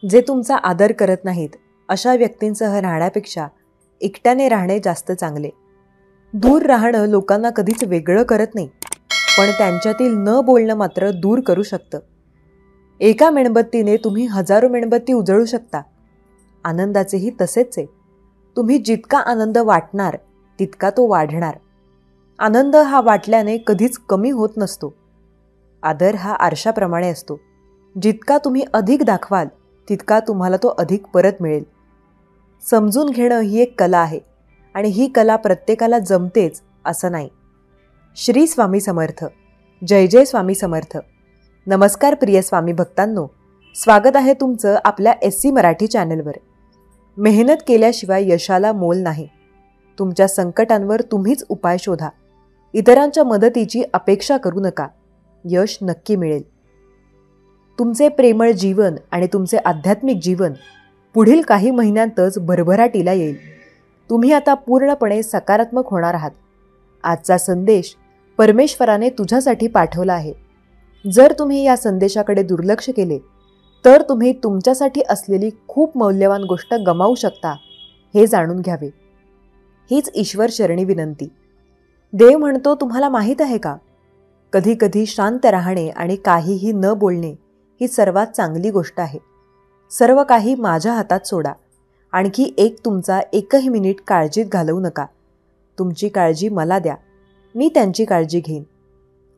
जे तुमचा आदर करत नाहीत अशा व्यक्तींसह राहण्यापेक्षा एकट्याने राहणे जास्त चांगले. दूर राहणं लोकांना कधीच वेगळं करत नाही, पण त्यांच्यातील न बोलणं मात्र दूर करू शकतं. एका मेणबत्तीने तुम्ही हजारो मेणबत्ती उजळू शकता. आनंदाचेही तसेच आहे. तुम्ही जितका आनंद वाटणार तितका तो वाढणार. आनंद हा वाटल्याने कधीच कमी होत नसतो. आदर हा आरशाप्रमाणे असतो. जितका तुम्ही अधिक दाखवाल तितका तुम्हाला तो अधिक परत मिळेल. समजून घेणं ही एक कला आहे आणि ही कला प्रत्येकाला जमतेच असं नाही. श्री स्वामी समर्थ. जय जय स्वामी समर्थ. नमस्कार प्रिय स्वामी भक्तांनो, स्वागत आहे तुमचं आपल्या SC मराठी चॅनलवर. मेहनत केल्याशिवाय यशाला मोल नाही. तुमच्या संकटांवर तुम्हीच उपाय शोधा. इतरांच्या मदतीची अपेक्षा करू नका. यश नक्की मिळेल. तुमचे प्रेमळ जीवन आणि तुमचे आध्यात्मिक जीवन पुढील काही महिन्यांतच भरभराटीला येईल. तुम्ही आता पूर्णपणे सकारात्मक होणार आहात. आजचा संदेश परमेश्वराने तुझ्यासाठी पाठवला आहे. जर तुम्ही या संदेशाकडे दुर्लक्ष केले तर तुम्ही तुमच्यासाठी असलेली खूप मौल्यवान गोष्ट गमावू शकता, हे जाणून घ्यावे. हीच ईश्वर चरणी विनंती. देव म्हणतो, तुम्हाला माहीत आहे का, कधी कधी शांत राहणे आणि काहीही न बोलणे ही सर्वात चांगली गोष्ट आहे. सर्व काही माझ्या हातात सोडा. आणखी तुमचा एकही मिनिट काळजीत घालवू नका. तुमची काळजी मला द्या, मी त्यांची काळजी घेईन.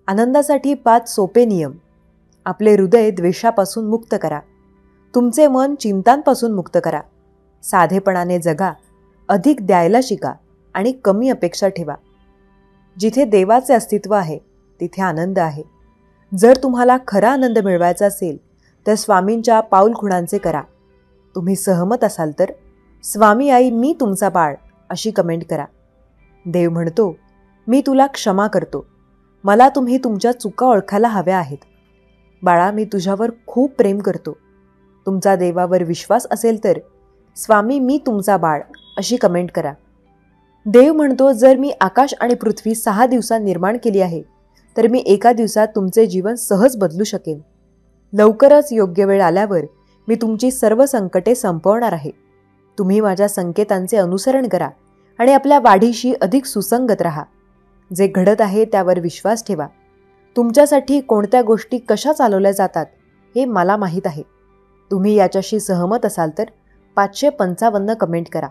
आनंदासाठी 5 सोपे नियम. आपले हृदय द्वेषापासून मुक्त करा. तुमचे मन चिंतांपासून मुक्त करा. साधेपणाने जगा. अधिक द्यायला शिका आणि कमी अपेक्षा ठेवा. जिथे देवाचे अस्तित्व आहे तिथे आनंद आहे. जर तुम्हाला खरा आनंद मिळवायचा असेल तर स्वामींच्या पाऊलखुणांचे करा. तुम्ही सहमत असाल तर स्वामी आई मी तुमचा बाळ अशी कमेंट करा. देव म्हणतो, मी तुला क्षमा करतो. मला तुम्ही तुमच्या चुका ओळखायला हव्या आहेत. बाळा, मी तुझ्यावर खूप प्रेम करतो. तुमचा देवावर विश्वास असेल तर स्वामी मी तुमचा बाळ अशी कमेंट करा. देव म्हणतो, जर मी आकाश आणि पृथ्वी 6 दिवसात निर्माण केली आहे तर मी एका दिवसात तुमचे जीवन सहज बदलू शकेन. लवकरच योग्य वेळ आल्यावर मी तुमची सर्व संकटे संपवणार आहे. तुम्ही माझ्या संकेतांचे अनुसरण करा आणि आपल्या वाढीशी अधिक सुसंगत राहा. जे घडत आहे त्यावर विश्वास ठेवा. तुमच्यासाठी कोणत्या गोष्टी कशा चालवल्या जातात हे मला माहीत आहे. तुम्ही याच्याशी सहमत असाल तर 555 कमेंट करा.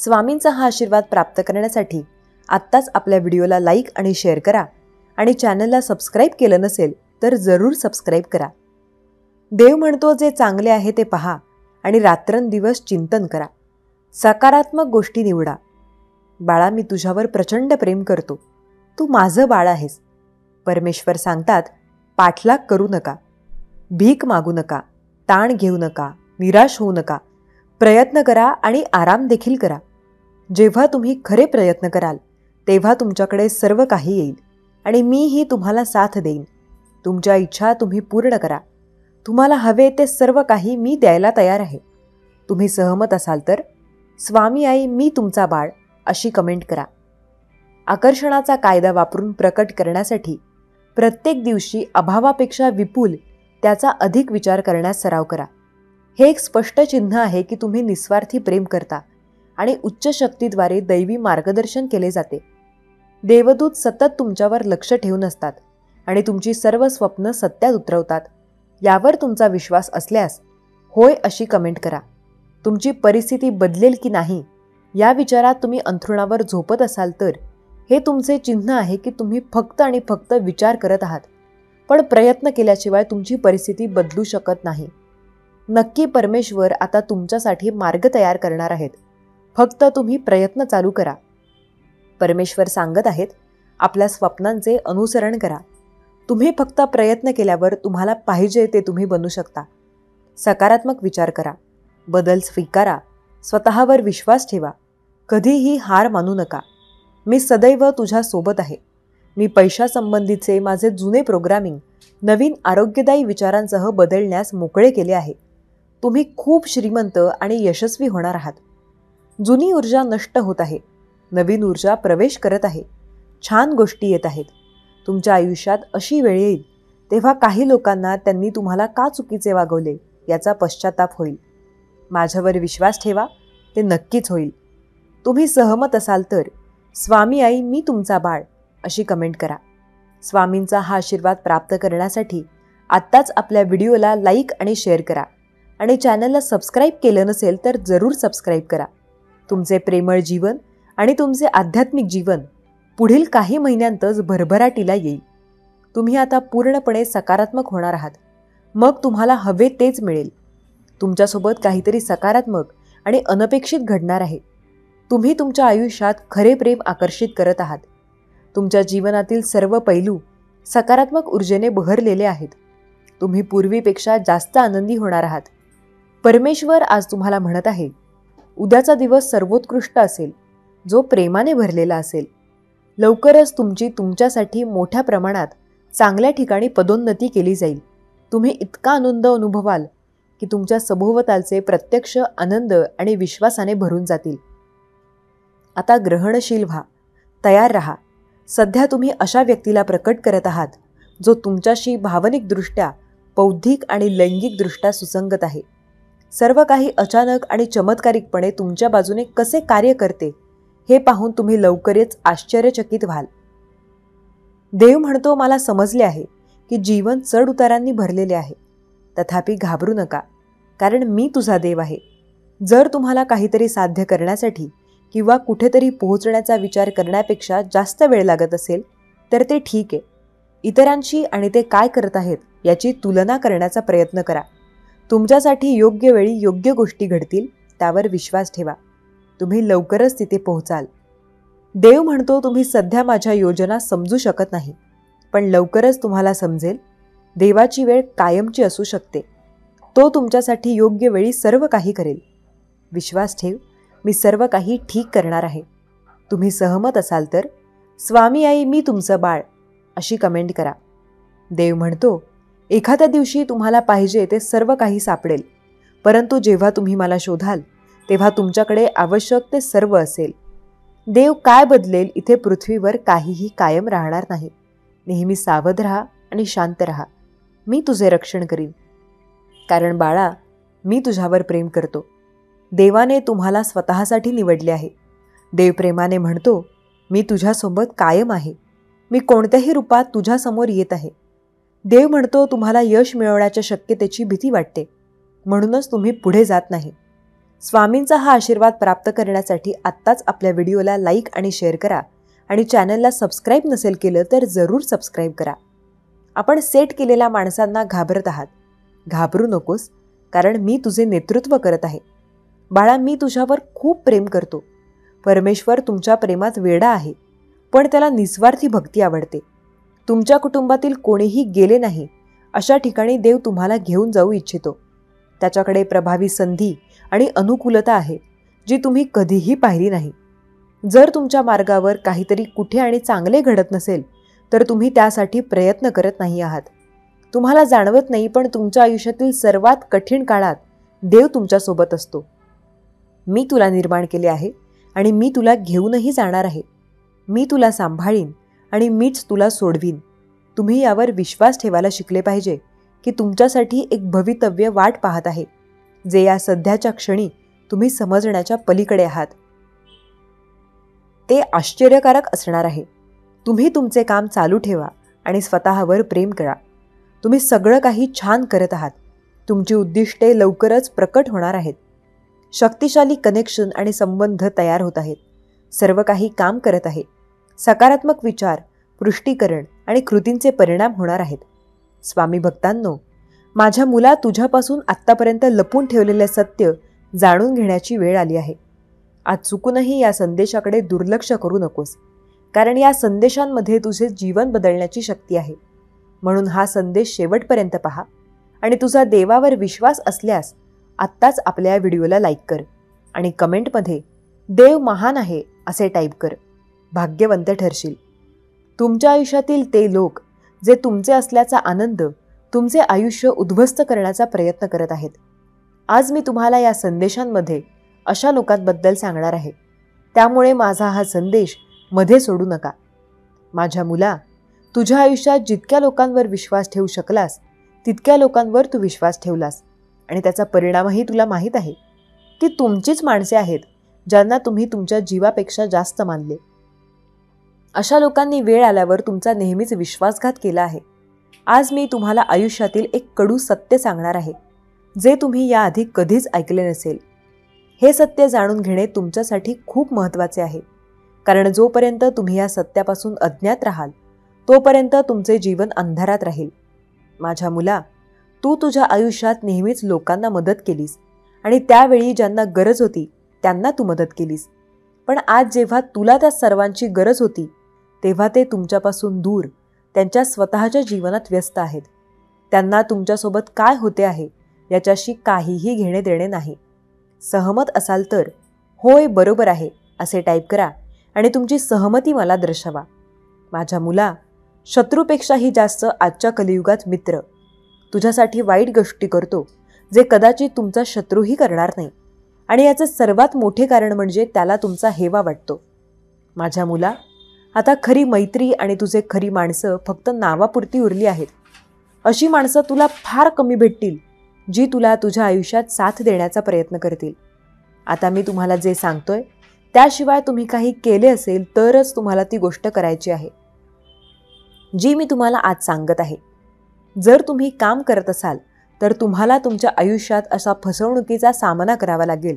स्वामींचा हा आशीर्वाद प्राप्त करण्यासाठी आत्ताच आपल्या व्हिडिओला लाईक आणि शेअर करा आणि चॅनलला सबस्क्राईब केलं नसेल तर जरूर सबस्क्राईब करा. देव म्हणतो, जे चांगले आहे ते पहा आणि रात्रंदिवस चिंतन करा. सकारात्मक गोष्टी निवडा. बाळा, मी तुझ्यावर प्रचंड प्रेम करतो. तू माझं बाळ आहेस. परमेश्वर सांगतात, पाठलाग करू नका, भीक मागू नका, ताण घेऊ नका, निराश होऊ नका. प्रयत्न करा आणि आराम देखील करा. जेव्हा तुम्ही खरे प्रयत्न कराल तेव्हा तुमच्याकडे सर्व काही येईल आणि मीही तुम्हाला साथ देईन. तुमच्या इच्छा तुम्ही पूर्ण करा. तुम्हाला हवे ते सर्व काही मी द्यायला तयार आहे. तुम्ही सहमत असाल तर स्वामी आई मी तुमचा बाळ अशी कमेंट करा. आकर्षणाचा कायदा वापरून प्रकट करण्यासाठी प्रत्येक दिवशी अभावापेक्षा विपुल त्याचा अधिक विचार करण्यास सराव करा. हे एक स्पष्ट चिन्ह आहे की तुम्ही निस्वार्थी प्रेम करता आणि उच्च शक्तीद्वारे दैवी मार्गदर्शन केले जाते. देवदूत सतत तुमच्यावर लक्ष ठेवून असतात आणि तुमची सर्व स्वप्न सत्यात उतरवतात. यावर तुमचा विश्वास असल्यास होय अशी कमेंट करा. तुमची परिस्थिती बदलेल की नाही या विचारात तुम्ही अंथरुणावर झोपत असाल तर हे तुमचे चिन्ह आहे की तुम्ही फक्त आणि फक्त विचार करत आहात, पण प्रयत्न केल्याशिवाय तुमची परिस्थिती बदलू शकत नाही. नक्की परमेश्वर आता तुमच्यासाठी मार्ग तयार करणार आहेत. फक्त तुम्ही प्रयत्न चालू करा. परमेश्वर सांगत आहेत, आपल्या स्वप्नांचे अनुसरण करा. तुम्ही फक्त प्रयत्न केल्यावर तुम्हाला पाहिजे ते तुम्ही बनू शकता. सकारात्मक विचार करा. बदल स्वीकारा. स्वतःवर विश्वास ठेवा. कधीही हार मानू नका. मी सदैव तुझ्या सोबत आहे. मी पैशासंबंधीचे माझे जुने प्रोग्रामिंग नवीन आरोग्यदायी विचारांसह बदलण्यास मोकळे केले आहे. तुम्ही खूप श्रीमंत आणि यशस्वी होणार आहात. जुनी ऊर्जा नष्ट होत आहे. नवीन ऊर्जा प्रवेश करत आहे. छान गोष्टी येत आहेत. तुमच्या आयुष्यात अशी वेळ येईल तेव्हा काही लोकांना त्यांनी तुम्हाला का चुकीचे वागवले याचा पश्चाताप होईल. माझ्यावर विश्वास ठेवा, ते नक्कीच होईल. तुम्ही सहमत असाल तर स्वामी आई मी तुमचा बाळ अशी कमेंट करा. स्वामींचा हा आशीर्वाद प्राप्त करण्यासाठी आत्ताच आपल्या व्हिडिओला लाईक आणि शेअर करा आणि चॅनलला सबस्क्राईब केलं नसेल तर जरूर सबस्क्राईब करा. तुमचे प्रेमळ जीवन आणि तुमचे आध्यात्मिक जीवन पुढील काही महिन्यांतच भरभराटीला येईल. तुम्ही आता पूर्णपणे सकारात्मक होणार आहात. मग तुम्हाला हवे तेच मिळेल. तुमच्यासोबत काहीतरी सकारात्मक आणि अनपेक्षित घडणार आहे. तुम्ही तुमच्या आयुष्यात खरे प्रेम आकर्षित करत आहात. तुमच्या जीवनातील सर्व पैलू सकारात्मक ऊर्जेने बहरलेले आहेत. तुम्ही पूर्वीपेक्षा जास्त आनंदी होणार आहात. परमेश्वर आज तुम्हाला म्हणत आहे, उद्याचा दिवस सर्वोत्कृष्ट असेल, जो प्रेमाने भरलेला असेल. लवकरच तुमची तुमच्यासाठी मोठ्या प्रमाणात चांगल्या ठिकाणी पदोन्नती केली जाईल. तुम्ही इतका आनंद अनुभवाल की तुमच्या सभोवतालचे प्रत्यक्ष आनंद आणि विश्वासाने भरून जातील. आता ग्रहणशील व्हा, तयार रहा. सध्या तुम्ही अशा व्यक्तीला प्रकट करत आहात जो तुमच्याशी भावनिकदृष्ट्या, बौद्धिक आणि लैंगिकदृष्ट्या सुसंगत आहे. सर्व काही अचानक आणि चमत्कारिकपणे तुमच्या बाजूने कसे कार्य करते हे पाहून तुम्ही लवकरच आश्चर्यचकित व्हाल. देव म्हणतो, मला समजले आहे की जीवन चढ उतारांनी भरलेले आहे. तथापि घाबरू नका, कारण मी तुझा देव आहे. जर तुम्हाला काहीतरी साध्य करण्यासाठी किंवा कुठेतरी पोहोचण्याचा विचार करण्यापेक्षा जास्त वेळ लागत असेल तर ते ठीक आहे. इतरांशी आणि ते काय करत आहेत याची तुलना करण्याचा प्रयत्न करा. तुमच्यासाठी योग्य वेळी योग्य गोष्टी घडतील, त्यावर विश्वास ठेवा. तुम्ही लवकरच तिथे पोहोचाल. देव म्हणतो, तुम्ही सध्या माझ्या योजना समजू शकत नाही, पण लवकरच तुम्हाला समजेल. देवाची वेळ कायमची असू शकते. तो तुमच्यासाठी योग्य वेळी सर्व काही करेल. विश्वास ठेव, मी सर्व काही ठीक करणार आहे. तुम्ही सहमत असाल तर स्वामी आई मी तुमचं बाळ अशी कमेंट करा. देव म्हणतो, एखाद्या दिवशी तुम्हाला पाहिजे ते सर्व काही सापडेल, परंतु जेव्हा तुम्ही मला शोधाल तेव्हा तुमच्याकडे आवश्यक ते सर्व असेल. देव काय बदलेल, इथे पृथ्वीवर काहीही कायम राहणार नाही. नेहमी सावध राहा आणि शांत राहा. मी तुझे रक्षण करीन, कारण बाळा मी तुझ्यावर प्रेम करतो. देवाने तुम्हाला स्वतःसाठी निवडले आहे. देव प्रेमाने म्हणतो, मी तुझ्यासोबत कायम आहे. मी कोणत्याही रूपात तुझ्यासमोर येत आहे. देव म्हणतो, तुम्हाला यश मिळवण्याच्या शक्यतेची भीती वाटते, म्हणूनच तुम्ही पुढे जात नाही. स्वामींचा हा आशीर्वाद प्राप्त करण्यासाठी आत्ताच आपल्या व्हिडिओला लाईक आणि शेअर करा आणि चॅनलला सबस्क्राईब नसेल केलं तर जरूर सबस्क्राईब करा. आपण सेट केलेल्या माणसांना घाबरत आहात. घाबरू नकोस, कारण मी तुझे नेतृत्व करत आहे. बाळा मी तुझ्यावर खूप प्रेम करतो. परमेश्वर तुमच्या प्रेमात वेडा आहे, पण त्याला निस्वार्थी भक्ती आवडते. तुमच्या कुटुंबातील कोणीही गेले नाही अशा ठिकाणी देव तुम्हाला घेऊन जाऊ इच्छितो. त्याच्याकडे प्रभावी संधी आणि अनुकूलता आहे जी तुम्ही कधीही पाहिली नाही. जर तुमच्या मार्गावर काहीतरी कुठे आणि चांगले घडत नसेल तर तुम्ही त्यासाठी प्रयत्न करत नाही आहात. तुम्हाला जाणवत नाही, पण तुमच्या आयुष्यातील सर्वात कठीण काळात देव तुमच्यासोबत असतो. मी तुला निर्माण केले आहे आणि मी तुला घेऊनही जाणार आहे. मी तुला सांभाळीन आणि मीच तुला सोडवीन. तुम्ही यावर विश्वास ठेवायला शिकले पाहिजे की तुमच्यासाठी एक भवितव्य वाट पाहत आहे, जे या सध्याच्या क्षणी तुम्ही समजण्याच्या पलीकडे आहात. ते आश्चर्यकारक असणार आहे. तुम्ही तुमचे काम चालू ठेवा आणि स्वतःवर प्रेम करा. तुम्ही सगळं काही छान करत आहात. तुमची उद्दिष्टे लवकरच प्रकट होणार आहेत. शक्तिशाली कनेक्शन आणि संबंध तयार होत आहेत. सर्व काही काम करत आहे. सकारात्मक विचार, पुष्टीकरण आणि कृतींचे परिणाम होणार आहेत. स्वामी भक्तांनो, माझ्या मुला तुझ्यापासून आत्तापर्यंत लपून ठेवलेले सत्य जाणून घेण्याची वेळ आली आहे. आज चुकूनही या संदेशाकडे दुर्लक्ष करू नकोस, कारण या संदेशांमध्ये तुझे जीवन बदलण्याची शक्ती आहे. म्हणून हा संदेश शेवटपर्यंत पहा आणि तुझा देवावर विश्वास असल्यास आत्ताच आपल्या व्हिडिओला लाईक कर आणि कमेंटमध्ये देव महान आहे असे टाईप कर. भाग्यवंत ठरशील. तुमच्या आयुष्यातील ते लोक जे तुमचे असल्याचा आनंद तुमचे आयुष्य उद्ध्वस्त करण्याचा प्रयत्न करत आहेत. आज मी तुम्हाला या संदेशांमध्ये अशा लोकांबद्दल सांगणार आहे. त्यामुळे माझा हा संदेश मध्ये सोडू नका. माझ्या मुला, तुझ्या आयुष्यात जितक्या लोकांवर विश्वास ठेवू शकलास तितक्या लोकांवर तू विश्वास ठेवलास आणि त्याचा परिणामही तुला माहीत आहे. ती तुमचीच माणसे आहेत ज्यांना तुम्ही तुमच्या जीवापेक्षा जास्त मानले. अशा लोकांनी वेळ आल्यावर तुमचा नेहमीच विश्वासघात केला आहे. आज मी तुम्हाला आयुष्यातील एक कडू सत्य सांगणार आहे, जे तुम्ही याआधी कधीच ऐकले नसेल. हे सत्य जाणून घेणे तुमच्यासाठी खूप महत्त्वाचे आहे, कारण जोपर्यंत तुम्ही या सत्यापासून अज्ञात राहाल तोपर्यंत तुमचे जीवन अंधारात राहील. माझ्या मुला, तू तुझ्या आयुष्यात नेहमीच लोकांना मदत केलीस आणि त्यावेळी ज्यांना गरज होती त्यांना तू मदत केलीस. पण आज जेव्हा तुला त्या सर्वांची गरज होती तेव्हा ते तुमच्यापासून दूर त्यांच्या स्वतःच्या जीवनात व्यस्त आहेत. त्यांना तुमच्यासोबत काय होते आहे याच्याशी काहीही घेणे देणे नाही. सहमत असाल तर होय बरोबर आहे असे टाईप करा आणि तुमची सहमती मला दर्शवा. माझ्या मुला, शत्रूपेक्षाही जास्त आजच्या कलियुगात मित्र तुझ्यासाठी वाईट गोष्टी करतो, जे कदाचित तुमचा शत्रूही करणार नाही. आणि याचे सर्वात मोठे कारण म्हणजे त्याला तुमचा हेवा वाटतो. माझ्या मुला, आता खरी मैत्री आणि तुझे खरी माणसं फक्त नावापुरती उरली आहेत. अशी माणसं तुला फार कमी भेटतील, जी तुला तुझ्या आयुष्यात साथ देण्याचा प्रयत्न करतील. आता मी तुम्हाला जे सांगतोय त्याशिवाय तुम्ही काही केले असेल तरच तुम्हाला ती गोष्ट करायची आहे, जी मी तुम्हाला आज सांगत आहे. जर तुम्ही काम करत असाल तर तुम्हाला तुमच्या आयुष्यात असा फसवणुकीचा सामना करावा लागेल,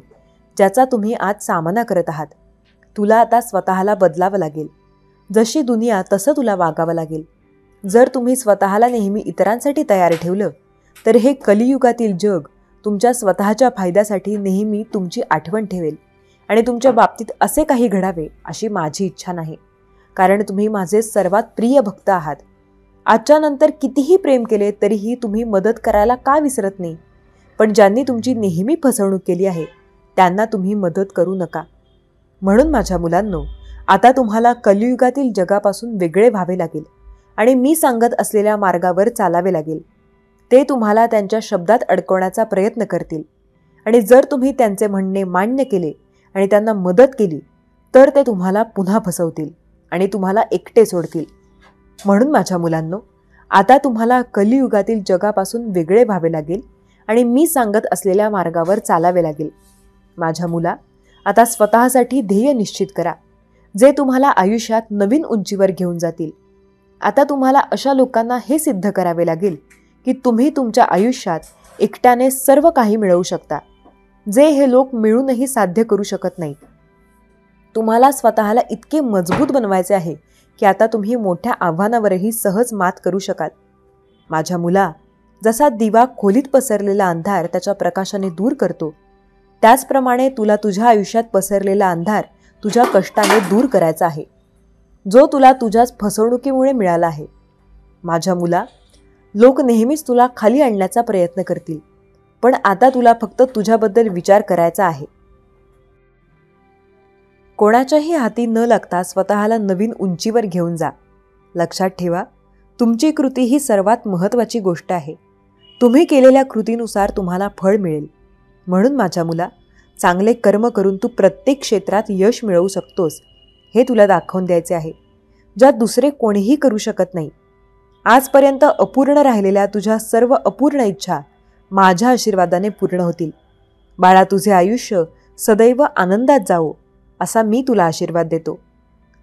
ज्याचा तुम्ही आज सामना करत आहात. तुला आता स्वतःला बदलावं लागेल. जशी दुनिया तसं तुला वागावं लागेल. जर तुम्ही स्वतःला नेहमी इतरांसाठी तयार ठेवलं तर हे कलियुगातील जग तुमच्या स्वतःच्या फायद्यासाठी नेहमी तुमची आठवण ठेवेल आणि तुमच्या बाबतीत असे काही घडावे अशी माझी इच्छा नाही, कारण तुम्ही माझे सर्वात प्रिय भक्त आहात. आजच्या नंतर कितीही प्रेम केले तरीही तुम्ही मदत करायला का विसरत नाही? पण ज्यांनी तुमची नेहमी फसवणूक केली आहे त्यांना तुम्ही मदत करू नका. म्हणून माझ्या मुलांनो, आता तुम्हाला कलियुगातील जगापासून वेगळे व्हावे लागेल आणि मी सांगत असलेल्या मार्गावर चालावे लागेल. ते तुम्हाला त्यांच्या शब्दात अडकवण्याचा प्रयत्न करतील आणि जर तुम्ही त्यांचे म्हणणे मान्य केले आणि त्यांना मदत केली तर ते तुम्हाला पुन्हा फसवतील आणि तुम्हाला एकटे सोडतील. म्हणून माझ्या मुलांनो, आता तुम्हाला कलियुगातील जगापासून वेगळे व्हावे लागेल आणि मी सांगत असलेल्या मार्गावर चालावे लागेल. माझ्या मुला, आता स्वतःसाठी ध्येय निश्चित करा, जे तुम्हाला आयुष्यात नवीन उंचीवर घेऊन जातील. आता तुम्हाला अशा लोकांना हे सिद्ध करावे लागेल की तुम्ही तुमच्या आयुष्यात एकट्याने सर्व काही मिळवू शकता, जे हे लोक मिळूनही साध्य करू शकत नाहीत. तुम्हाला स्वतःला इतके मजबूत बनवायचे आहे की आता तुम्ही मोठ्या आव्हानावरही सहज मात करू शकाल. माझ्या मुला, जसा दिवा खोलीत पसरलेला अंधार त्याच्या प्रकाशाने दूर करतो, त्याचप्रमाणे तुला तुझ्या आयुष्यात पसरलेला अंधार तुझ्या कष्टाने दूर करायचा आहे, जो तुला तुझ्याच फसवणुकीमुळे मिळाला आहे. माझ्या मुला, लोक नेहमीच तुला खाली आणण्याचा प्रयत्न करतील, पण आता तुला फक्त तुझ्याबद्दल विचार करायचा आहे. कोणाच्याही हाती न लागता स्वतःला नवीन उंचीवर घेऊन जा. लक्षात ठेवा, तुमची कृती ही सर्वात महत्त्वाची गोष्ट आहे. तुम्ही केलेल्या कृतीनुसार तुम्हाला फळ मिळेल. म्हणून माझ्या मुला, चांगले कर्म करून तू प्रत्येक क्षेत्रात यश मिळवू शकतोस हे तुला दाखवून द्यायचे आहे, ज्यात दुसरे कोणीही करू शकत नाही. आजपर्यंत अपूर्ण राहिलेल्या तुझ्या सर्व अपूर्ण इच्छा माझ्या आशीर्वादाने पूर्ण होतील. बाळा, तुझे आयुष्य सदैव आनंदात जावो असा मी तुला आशीर्वाद देतो.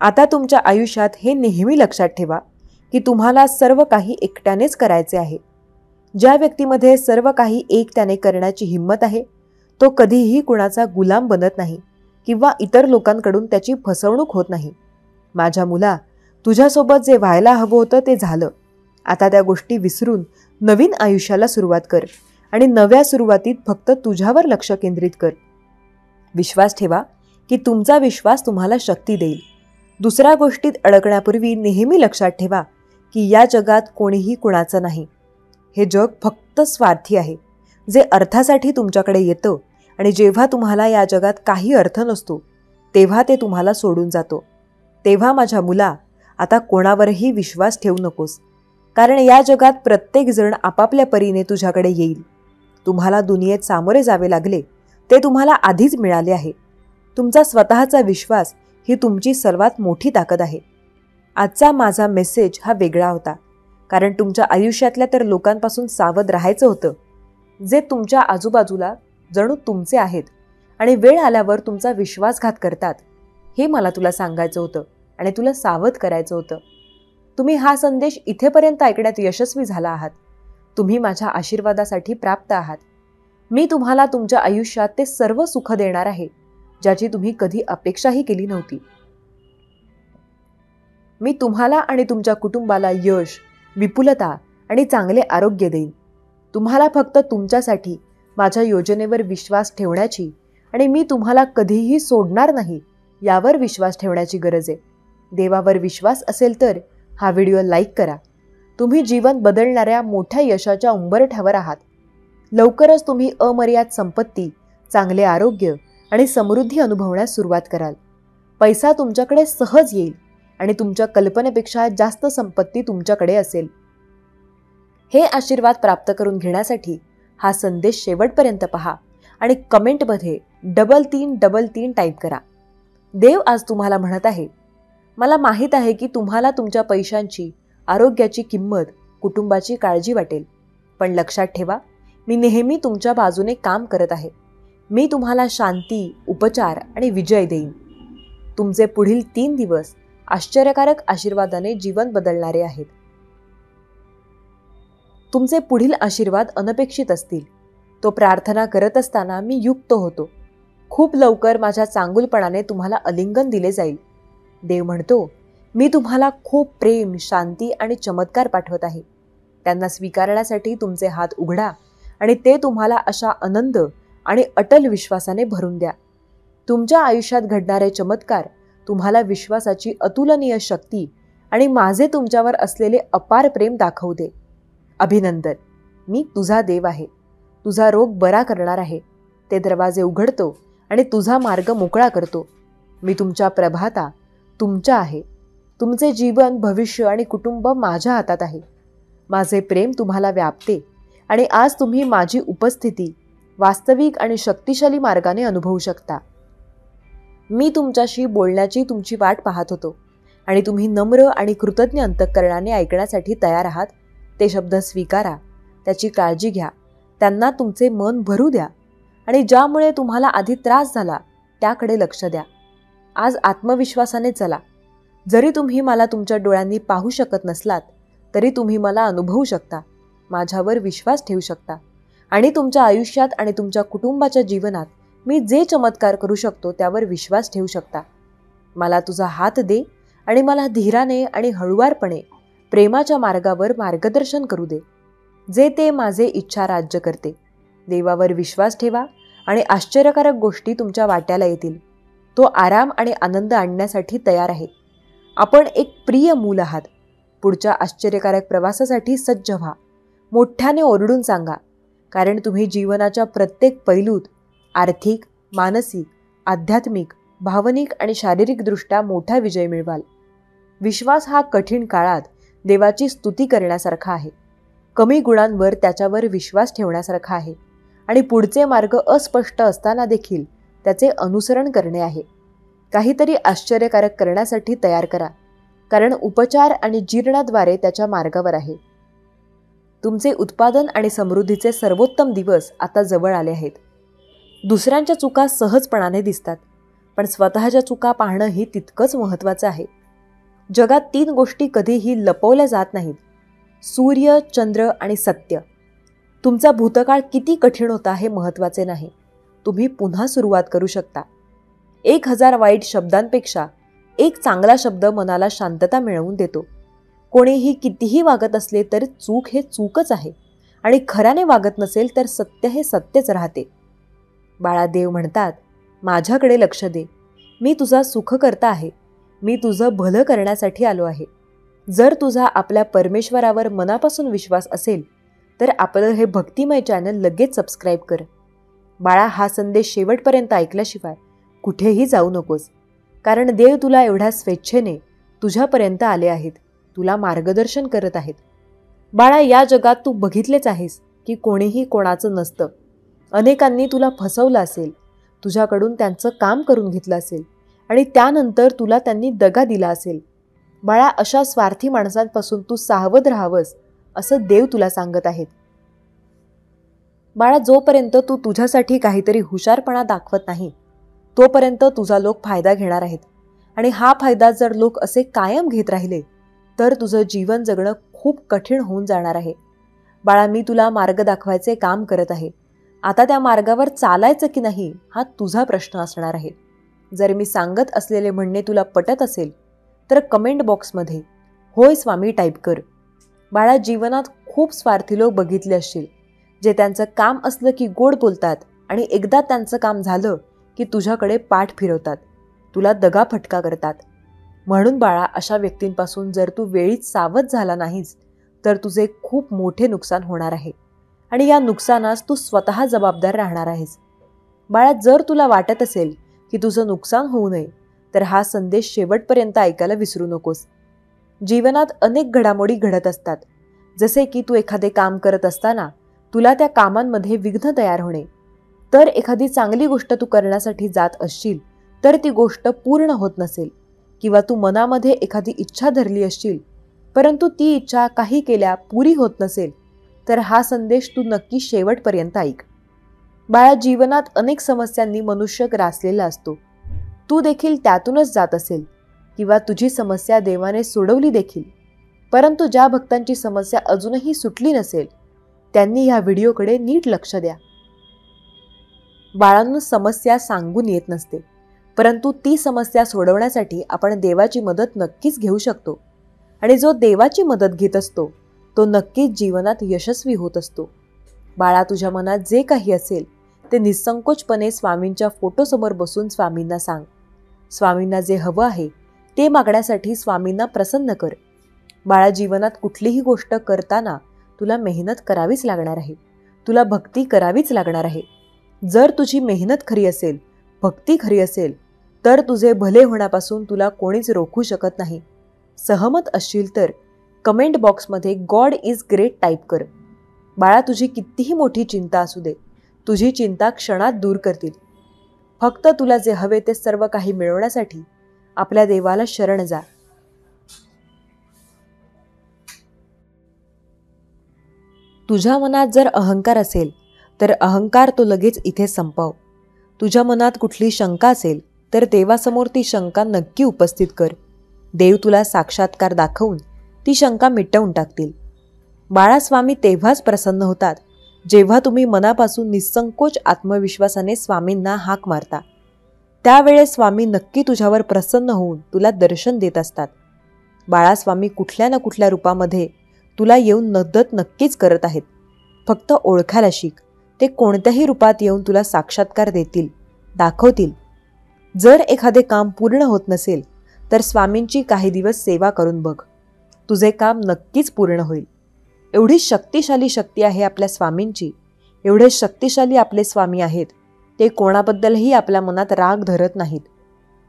आता तुमच्या आयुष्यात हे नेहमी लक्षात ठेवा की तुम्हाला सर्व काही एकट्यानेच करायचे आहे. ज्या व्यक्तीमध्ये सर्व काही एकट्याने करण्याची हिंमत आहे तो कधीही कुणाचा गुलाम बनत नाही किंवा इतर लोकांकडून त्याची फसवणूक होत नाही. माझ्या मुला, तुझ्यासोबत जे व्हायला हवं होतं ते झालं. आता त्या गोष्टी विसरून नवीन आयुष्याला सुरुवात कर आणि नव्या सुरुवातीत फक्त तुझ्यावर लक्ष केंद्रित कर. विश्वास ठेवा की तुमचा विश्वास तुम्हाला शक्ती देईल. दुसऱ्या गोष्टीत अडकण्यापूर्वी नेहमी लक्षात ठेवा की या जगात कोणीही कुणाचं नाही. हे जग फक्त स्वार्थी आहे, जे अर्थासाठी तुमच्याकडे येतं आणि जेव्हा तुम्हाला या जगात काही अर्थ नसतो तेव्हा ते तुम्हाला सोडून जातो. तेव्हा माझ्या मुला, आता कोणावरही विश्वास ठेवू नकोस, कारण या जगात प्रत्येक जण आपापल्या परीने तुझ्याकडे येईल. तुम्हाला दुनियेत सामोरे जावे लागले ते तुम्हाला आधीच मिळाले आहे. तुमचा स्वतःचा विश्वास ही तुमची सर्वात मोठी ताकद आहे. आजचा माझा मेसेज हा वेगळा होता, कारण तुमच्या आयुष्यातल्या तर लोकांपासून सावध राहायचं होतं. जे तुमच्या आजूबाजूला जणू तुमचे आहेत आणि वेळ आल्यावर तुमचा विश्वासघात करतात, हे मला तुला सांगायचं होतं आणि तुला सावध करायचं होतं. तुम्ही हा संदेश इथेपर्यंत ऐकण्यात यशस्वी झाला आहात. तुम्ही माझ्या आशीर्वादासाठी प्राप्त आहात. मी तुम्हाला तुमच्या आयुष्यात ते सर्व सुख देणार आहे ज्याची तुम्ही कधी अपेक्षाही केली नव्हती. मी तुम्हाला आणि तुमच्या कुटुंबाला यश, विपुलता आणि चांगले आरोग्य देईन. तुम्हाला फक्त तुमच्यासाठी माझ्या योजनेवर विश्वास ठेवण्याची आणि मी तुम्हाला कधीही सोडणार नाही यावर विश्वास ठेवण्याची गरज आहे. देवावर विश्वास असेल तर हा व्हिडिओ लाईक करा. तुम्ही जीवन बदलणाऱ्या मोठ्या यशाच्या उंबरठ्यावर आहात. लवकरच तुम्ही अमर्याद संपत्ती, चांगले आरोग्य आणि समृद्धी अनुभवण्यास सुरुवात कराल. पैसा तुमच्याकडे सहज येईल आणि तुमच्या कल्पनेपेक्षा जास्त संपत्ती तुमच्याकडे असेल. हे आशीर्वाद प्राप्त करून घेण्यासाठी हा संदेश शेवटपर्यंत पहा आणि कमेंटमध्ये 3333 टाईप करा. देव आज तुम्हाला म्हणत आहे, मला माहीत आहे की तुम्हाला तुमच्या पैशांची, आरोग्याची किंमत, कुटुंबाची काळजी वाटेल. पण लक्षात ठेवा, मी नेहमी तुमच्या बाजूने काम करत आहे. मी तुम्हाला शांती, उपचार आणि विजय देईन. तुमचे पुढील 3 दिवस आश्चर्यकारक आशीर्वादाने जीवन बदलणारे आहेत. तुमचे पुढील आशीर्वाद अनपेक्षित असतील. तो प्रार्थना करत असताना मी युक्त होतो. खूप लवकर माझ्या चांगुलपणाने तुम्हाला आलिंगन दिले जाईल. देव म्हणतो, मी तुम्हाला खूप प्रेम, शांती आणि चमत्कार पाठवत आहे. त्यांना स्वीकारण्यासाठी तुमचे हात उघडा आणि ते तुम्हाला अशा आनंद आणि अटल विश्वासाने भरून द्या. तुमच्या आयुष्यात घडणारे चमत्कार तुम्हाला विश्वासाची अतुलनीय शक्ती आणि माझे तुमच्यावर असलेले अपार प्रेम दाखवू दे. अभिनंदन, मी तुझा देव आहे. तुझा रोग बरा करणार आहे. ते दरवाजे उघडतो आणि तुझा मार्ग मोकळा करतो. मी तुमच्या प्रभाता तुमच्या आहे. तुमचे जीवन, भविष्य आणि कुटुंब माझ्या हातात आहे. माझे प्रेम तुम्हाला व्यापते आणि आज तुम्ही माझी उपस्थिती वास्तविक आणि शक्तिशाली मार्गाने अनुभवू शकता. मी तुमच्याशी बोलण्याची तुमची वाट पाहत होतो आणि तुम्ही नम्र आणि कृतज्ञ अंतःकरणाने ऐकण्यासाठी तयार आहात. ते शब्द स्वीकारा, त्याची काळजी घ्या, त्यांना तुमचे मन भरू द्या आणि ज्यामुळे तुम्हाला आधी त्रास झाला त्याकडे लक्ष द्या. आज आत्मविश्वासाने चला. जरी तुम्ही मला तुमच्या डोळ्यांनी पाहू शकत नसलात तरी तुम्ही मला अनुभवू शकता, माझ्यावर विश्वास ठेवू शकता आणि तुमच्या आयुष्यात आणि तुमच्या कुटुंबाच्या जीवनात मी जे चमत्कार करू शकतो त्यावर विश्वास ठेवू शकता. मला तुझा हात दे आणि मला धीराने आणि हळुवारपणे प्रेमाच्या मार्गावर मार्गदर्शन करू दे, जे ते माझे इच्छा राज्य करते. देवावर विश्वास ठेवा आणि आश्चर्यकारक गोष्टी तुमच्या वाट्याला येतील. तो आराम आणि आनंद आणण्यासाठी तयार आहे. आपण एक प्रिय मूल आहात. पुढच्या आश्चर्यकारक प्रवासासाठी सज्ज व्हा. मोठ्याने ओरडून सांगा, कारण तुम्ही जीवनाच्या प्रत्येक पैलूत आर्थिक, मानसिक, आध्यात्मिक, भावनिक आणि शारीरिकदृष्ट्या मोठा विजय मिळवाल. विश्वास हा कठीण काळात देवाची स्तुती करण्यासारखा आहे. कमी गुणांवर त्याच्यावर विश्वास ठेवण्यासारखा आहे आणि पुढचे मार्ग अस्पष्ट असताना देखील त्याचे अनुसरण करणे आहे. काहीतरी आश्चर्यकारक करण्यासाठी तयार करा, कारण उपचार आणि जीर्णाद्वारे त्याच्या मार्गावर आहे. तुमचे उत्पादन आणि समृद्धीचे सर्वोत्तम दिवस आता जवळ आले आहेत. दुसऱ्यांच्या चुका सहजपणाने दिसतात, पण स्वतःच्या चुका पाहणंही तितकंच महत्त्वाचं आहे. जगात 3 गोष्टी कधीही लपवल्या जात नाहीत: सूर्य, चंद्र आणि सत्य. तुमचा भूतकाळ किती कठीण होता हे महत्त्वाचे नाही. तुम्ही पुन्हा सुरुवात करू शकता. 1000 वाईट शब्दांपेक्षा एक चांगला शब्द मनाला शांतता मिळवून देतो. कोणीही कितीही वागत असले तर चूक हे चूकच आहे आणि खऱ्याने वागत नसेल तर सत्य हे सत्यच राहते. बाळा, देव म्हणतात, माझ्याकडे लक्ष दे. मी तुझा सुखकर्ता आहे. मी तुझं भलं करण्यासाठी आलो आहे. जर तुझा आपल्या परमेश्वरावर मनापासून विश्वास असेल तर आपलं हे भक्तिमय चॅनल लगेच सबस्क्राईब कर. बाळा, हा संदेश शेवटपर्यंत ऐकल्याशिवाय कुठेही जाऊ नकोस, कारण देव तुला एवढ्या स्वेच्छेने तुझ्यापर्यंत आले आहेत, तुला मार्गदर्शन करत आहेत. बाळा, या जगात तू बघितलेच आहेस की कोणीही कोणाचं नसतं. अनेकांनी तुला फसवलं असेल, तुझ्याकडून त्यांचं काम करून घेतलं असेल आणि त्यानंतर तुला त्यांनी दगा दिला असेल. बाळा, अशा स्वार्थी माणसांपासून तू सावध राहावंस असं देव तुला सांगत आहेत. बाळा, जोपर्यंत तू तुझ्यासाठी काहीतरी हुशारपणा दाखवत नाही तोपर्यंत तुझा लोक फायदा घेणार आहेत. आणि हा फायदा जर लोक असे कायम घेत राहिले तर तुझं जीवन जगणं खूप कठीण होऊन जाणार आहे. बाळा, मी तुला मार्ग दाखवायचे काम करत आहे. आता त्या मार्गावर चालायचं की नाही हा तुझा प्रश्न असणार आहे. जर मी सांगत असलेले म्हणणे तुला पटत असेल तर कमेंट बॉक्समध्ये होय स्वामी टाईप कर. बाळा, जीवनात खूप स्वार्थी लोक बघितले असतील जे त्यांचं काम असलं की गोड बोलतात आणि एकदा त्यांचं काम झालं की तुझ्याकडे पाठ फिरवतात, तुला दगाफटका करतात. म्हणून बाळा, अशा व्यक्तींपासून जर तू वेळीच सावध झाला नाहीस तर तुझे खूप मोठे नुकसान होणार आहे आणि या नुकसानास तू स्वतः जबाबदार राहणार आहेस. बाळा, जर तुला वाटत असेल की तुझं नुकसान होऊ नये तर हा संदेश शेवटपर्यंत ऐकायला विसरू नकोस. जीवनात अनेक घडामोडी घडत असतात. जसे की तू एखादे काम करत असताना तुला त्या कामांमध्ये विघ्न तयार होणे, तर एखादी चांगली गोष्ट तू करण्यासाठी जात असशील तर ती गोष्ट पूर्ण होत नसेल, किंवा तू मनामध्ये एखादी इच्छा धरली असशील परंतु ती इच्छा काही केल्या पुरी होत नसेल, तर हा संदेश तू नक्की शेवटपर्यंत ऐक. बाळा, जीवनात अनेक समस्यांनी मनुष्य ग्रासलेला असतो. तू देखील त्यातूनच जात असेल किंवा तुझी समस्या देवाने सोडवली देखील, परंतु ज्या भक्तांची समस्या अजूनही सुटली नसेल त्यांनी ह्या व्हिडिओकडे नीट लक्ष द्या. बाळांनो, समस्या सांगून येत नसते, परंतु ती समस्या सोडवण्यासाठी आपण देवाची मदत नक्कीच घेऊ शकतो. आणि जो देवाची मदत घेत असतो तो नक्कीच जीवनात यशस्वी होत असतो. बाळा, तुझ्या मनात जे काही असेल ते निसंकोचपणे स्वामींच्या फोटोसमोर बसून स्वामींना सांग. स्वामींना जे हवं आहे ते मागण्यासाठी स्वामींना प्रसन्न कर. बाळा, जीवनात कुठलीही गोष्ट करताना तुला मेहनत करावीच लागणार आहे, तुला भक्ती करावीच लागणार आहे. जर तुझी मेहनत खरी असेल, भक्ती खरी असेल, तर तुझे भले होण्यापासून तुला कोणीच रोखू शकत नाही. सहमत असशील तर कमेंट बॉक्समध्ये गॉड इज ग्रेट टाईप कर. बाळा, तुझी कितीही मोठी चिंता असू दे, तुझी चिंता क्षणात दूर करतील. फक्त तुला जे हवे ते सर्व काही मिळवण्यासाठी आपल्या देवाला शरण जा. तुझ्या मनात जर अहंकार असेल तर अहंकार तो लगेच इथे संपव. तुझ्या मनात कुठली शंका असेल तर देवासमोर ती शंका नक्की उपस्थित कर. देव तुला साक्षात्कार दाखवून ती शंका मिटवून टाकतील. बाळा, स्वामी तेव्हाच प्रसन्न होतात जेव्हा तुम्ही मनापासून निसंकोच आत्मविश्वासाने स्वामींना हाक मारता. त्यावेळेस स्वामी नक्की तुझ्यावर प्रसन्न होऊन तुला दर्शन देत असतात. बाळा, स्वामी कुठल्या ना कुठल्या रूपामध्ये तुला येऊन मदत नक्कीच करत आहेत. फक्त ओळखायला शिक. ते कोणत्याही रूपात येऊन तुला साक्षात्कार देतील, दाखवतील. जर एखादे काम पूर्ण होत नसेल तर स्वामींची काही दिवस सेवा करून बघ, तुझे काम नक्कीच पूर्ण होईल. एवढी शक्तिशाली शक्ती आहे आपल्या स्वामींची. एवढे शक्तिशाली आपले स्वामी आहेत. ते कोणाबद्दलही आपल्या मनात राग धरत नाहीत.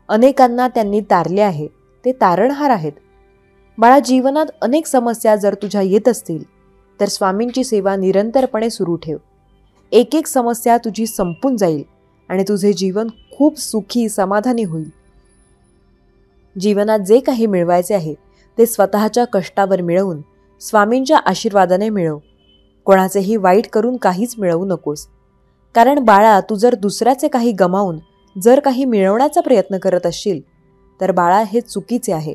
अनेकांना त्यांनी तारले आहे, ते तारणहार आहेत. बाळा, जीवनात अनेक समस्या जर तुझ्या येत असतील तर स्वामींची सेवा निरंतरपणे सुरू ठेव. एक एक समस्या तुझी संपून जाईल आणि तुझे जीवन खूप सुखी समाधानी होईल. जीवनात जे काही मिळवायचे आहे ते स्वतःच्या कष्टावर मिळवून स्वामींच्या आशीर्वादाने मिळव. कोणाचेही वाईट करून काहीच मिळवू नकोस. कारण बाळा, तू जर दुसऱ्याचे काही गमावून जर काही मिळवण्याचा प्रयत्न करत असशील तर बाळा, हे चुकीचे आहे.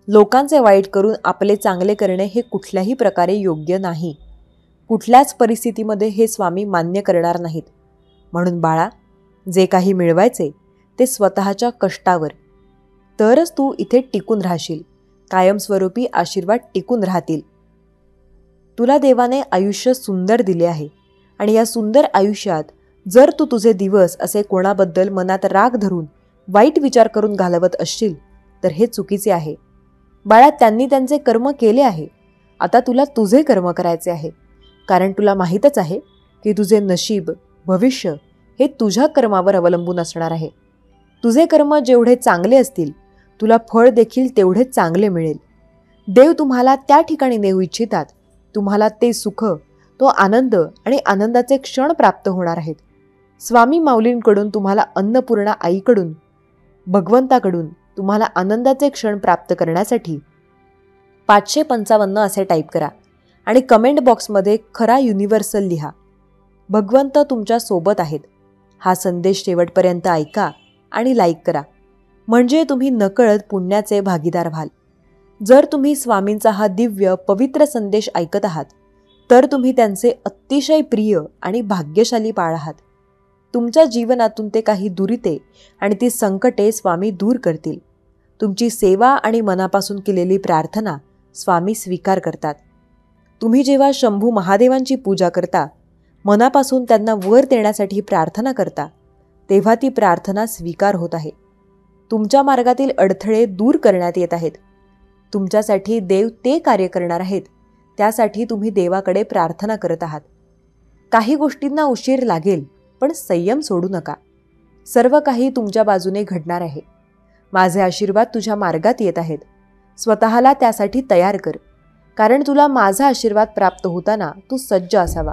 लोकांचे वाईट करून आपले चांगले करणे हे कुठल्याही प्रकारे योग्य नाही. कुठल्याच परिस्थितीमध्ये हे स्वामी मान्य करणार नाहीत. म्हणून बाळा, जे काही मिळवायचे ते स्वतःच्या कष्टावर, तरच तू इथे टिकून राहशील. कायमस्वरूपी आशीर्वाद टिकून राहतील. तुला देवाने आयुष्य सुंदर दिले आहे आणि या सुंदर आयुष्यात जर तू तुझे दिवस असे कोणाबद्दल मनात राग धरून वाईट विचार करून घालवत असशील तर हे चुकीचे आहे. बाळा, त्यांनी त्यांचे कर्म केले आहे. आता तुला तुझे कर्म करायचे आहे. कारण तुला माहीतच आहे की तुझे नशीब, भविष्य हे तुझ्या कर्मावर अवलंबून असणार आहे. तुझे कर्म जेवढे चांगले असतील तुला फळ देखील तेवढे चांगले मिळेल. देव तुम्हाला त्या ठिकाणी नेऊ इच्छितात. तुम्हाला ते सुख, तो आनंद आणि आनंदाचे क्षण प्राप्त होणार आहेत. स्वामी माऊलींकडून तुम्हाला, अन्नपूर्णा आईकडून, भगवंताकडून तुम्हाला आनंदाचे क्षण प्राप्त करण्यासाठी 555 असे टाईप करा आणि कमेंट बॉक्समध्ये खरा युनिव्हर्सल लिहा. भगवंत तुमच्या सोबत आहेत. हा संदेश शेवटपर्यंत ऐका आणि लाईक करा, म्हणजे तुम्ही नकळत पुण्याचे भागीदार व्हाल. जर तुम्ही स्वामींचा हा दिव्य पवित्र संदेश ऐकत आहात तर तुम्ही त्यांचे अतिशय प्रिय आणि भाग्यशाली बाळ आहात. तुमच्या जीवनातून ते काही दुरिते आणि ती संकटे स्वामी दूर करतील. तुमची सेवा आणि मनापासून केलेली प्रार्थना स्वामी स्वीकार करतात. तुम्ही जेव्हा शंभू महादेवांची पूजा करता, मनापासून त्यांना वर देण्यासाठी प्रार्थना करता, तेव्हा ती प्रार्थना स्वीकार होत आहे. तुमच्या मार्गातील अडथळे दूर करण्यात येत आहेत. तुमच्यासाठी देव ते कार्य करणार आहेत, त्यासाठी तुम्ही देवाकडे प्रार्थना करत आहात. काही गोष्टींना उशीर लागेल, पण संयम सोडू नका. सर्व काही तुमच्या बाजूने घडणार आहे. माझे आशीर्वाद तुझ्या मार्गात येत आहेत. स्वतःला त्यासाठी तयार कर, कारण तुला माझा आशीर्वाद प्राप्त होताना तू सज्ज असावा.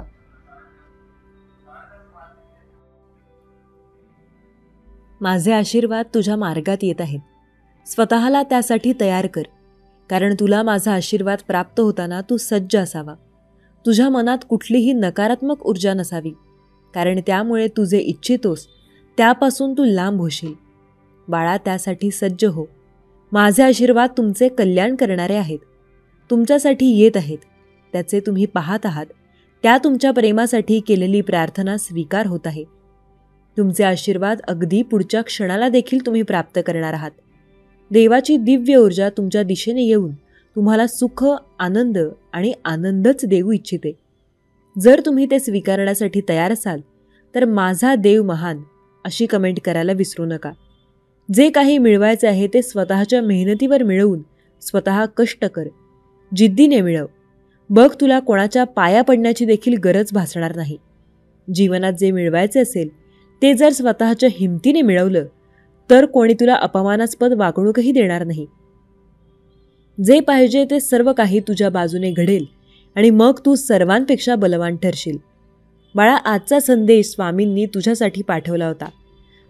माझे आशीर्वाद तुझ्या मार्गात येत आहेत. स्वतःला त्यासाठी तयार कर, कारण तुला माझा आशीर्वाद प्राप्त होताना तू सज्ज असावा. तुझ्या मनात कुठलीही नकारात्मक ऊर्जा नसावी, कारण त्यामुळे तू जे इच्छितोस त्यापासून तू लांब होशील. बाळा, त्यासाठी सज्ज हो. माझे आशीर्वाद तुमचे कल्याण करणारे आहेत. तुमच्यासाठी येत आहेत. त्याचे तुम्ही पाहत आहात. त्या तुमच्या प्रेमासाठी केलेली प्रार्थना स्वीकार होत आहे. तुमचे आशीर्वाद अगदी पुढच्या क्षणाला देखील तुम्ही प्राप्त करणार आहात. देवाची दिव्य ऊर्जा तुमच्या दिशेने येऊन तुम्हाला सुख, आनंद आणि आनंदच देऊ इच्छिते. जर तुम्ही ते स्वीकारण्यासाठी तयार असाल तर माझा देव महान अशी कमेंट करायला विसरू नका. जे काही मिळवायचे आहे ते स्वतःच्या मेहनतीवर मिळवून स्वतः कष्ट कर, जिद्दीने मिळव. बघ, तुला कोणाच्या पाया पडण्याची देखील गरज भासणार नाही. जीवनात जे मिळवायचे असेल ते जर स्वतःच्या हिमतीने मिळवलं तर कोणी तुला अपमानास्पद वागणूकही देणार नाही. जे पाहिजे ते सर्व काही तुझ्या बाजूने घडेल आणि मग तू सर्वांपेक्षा बलवान ठरशील. बाळा, आजचा संदेश स्वामींनी तुझ्यासाठी पाठवला होता.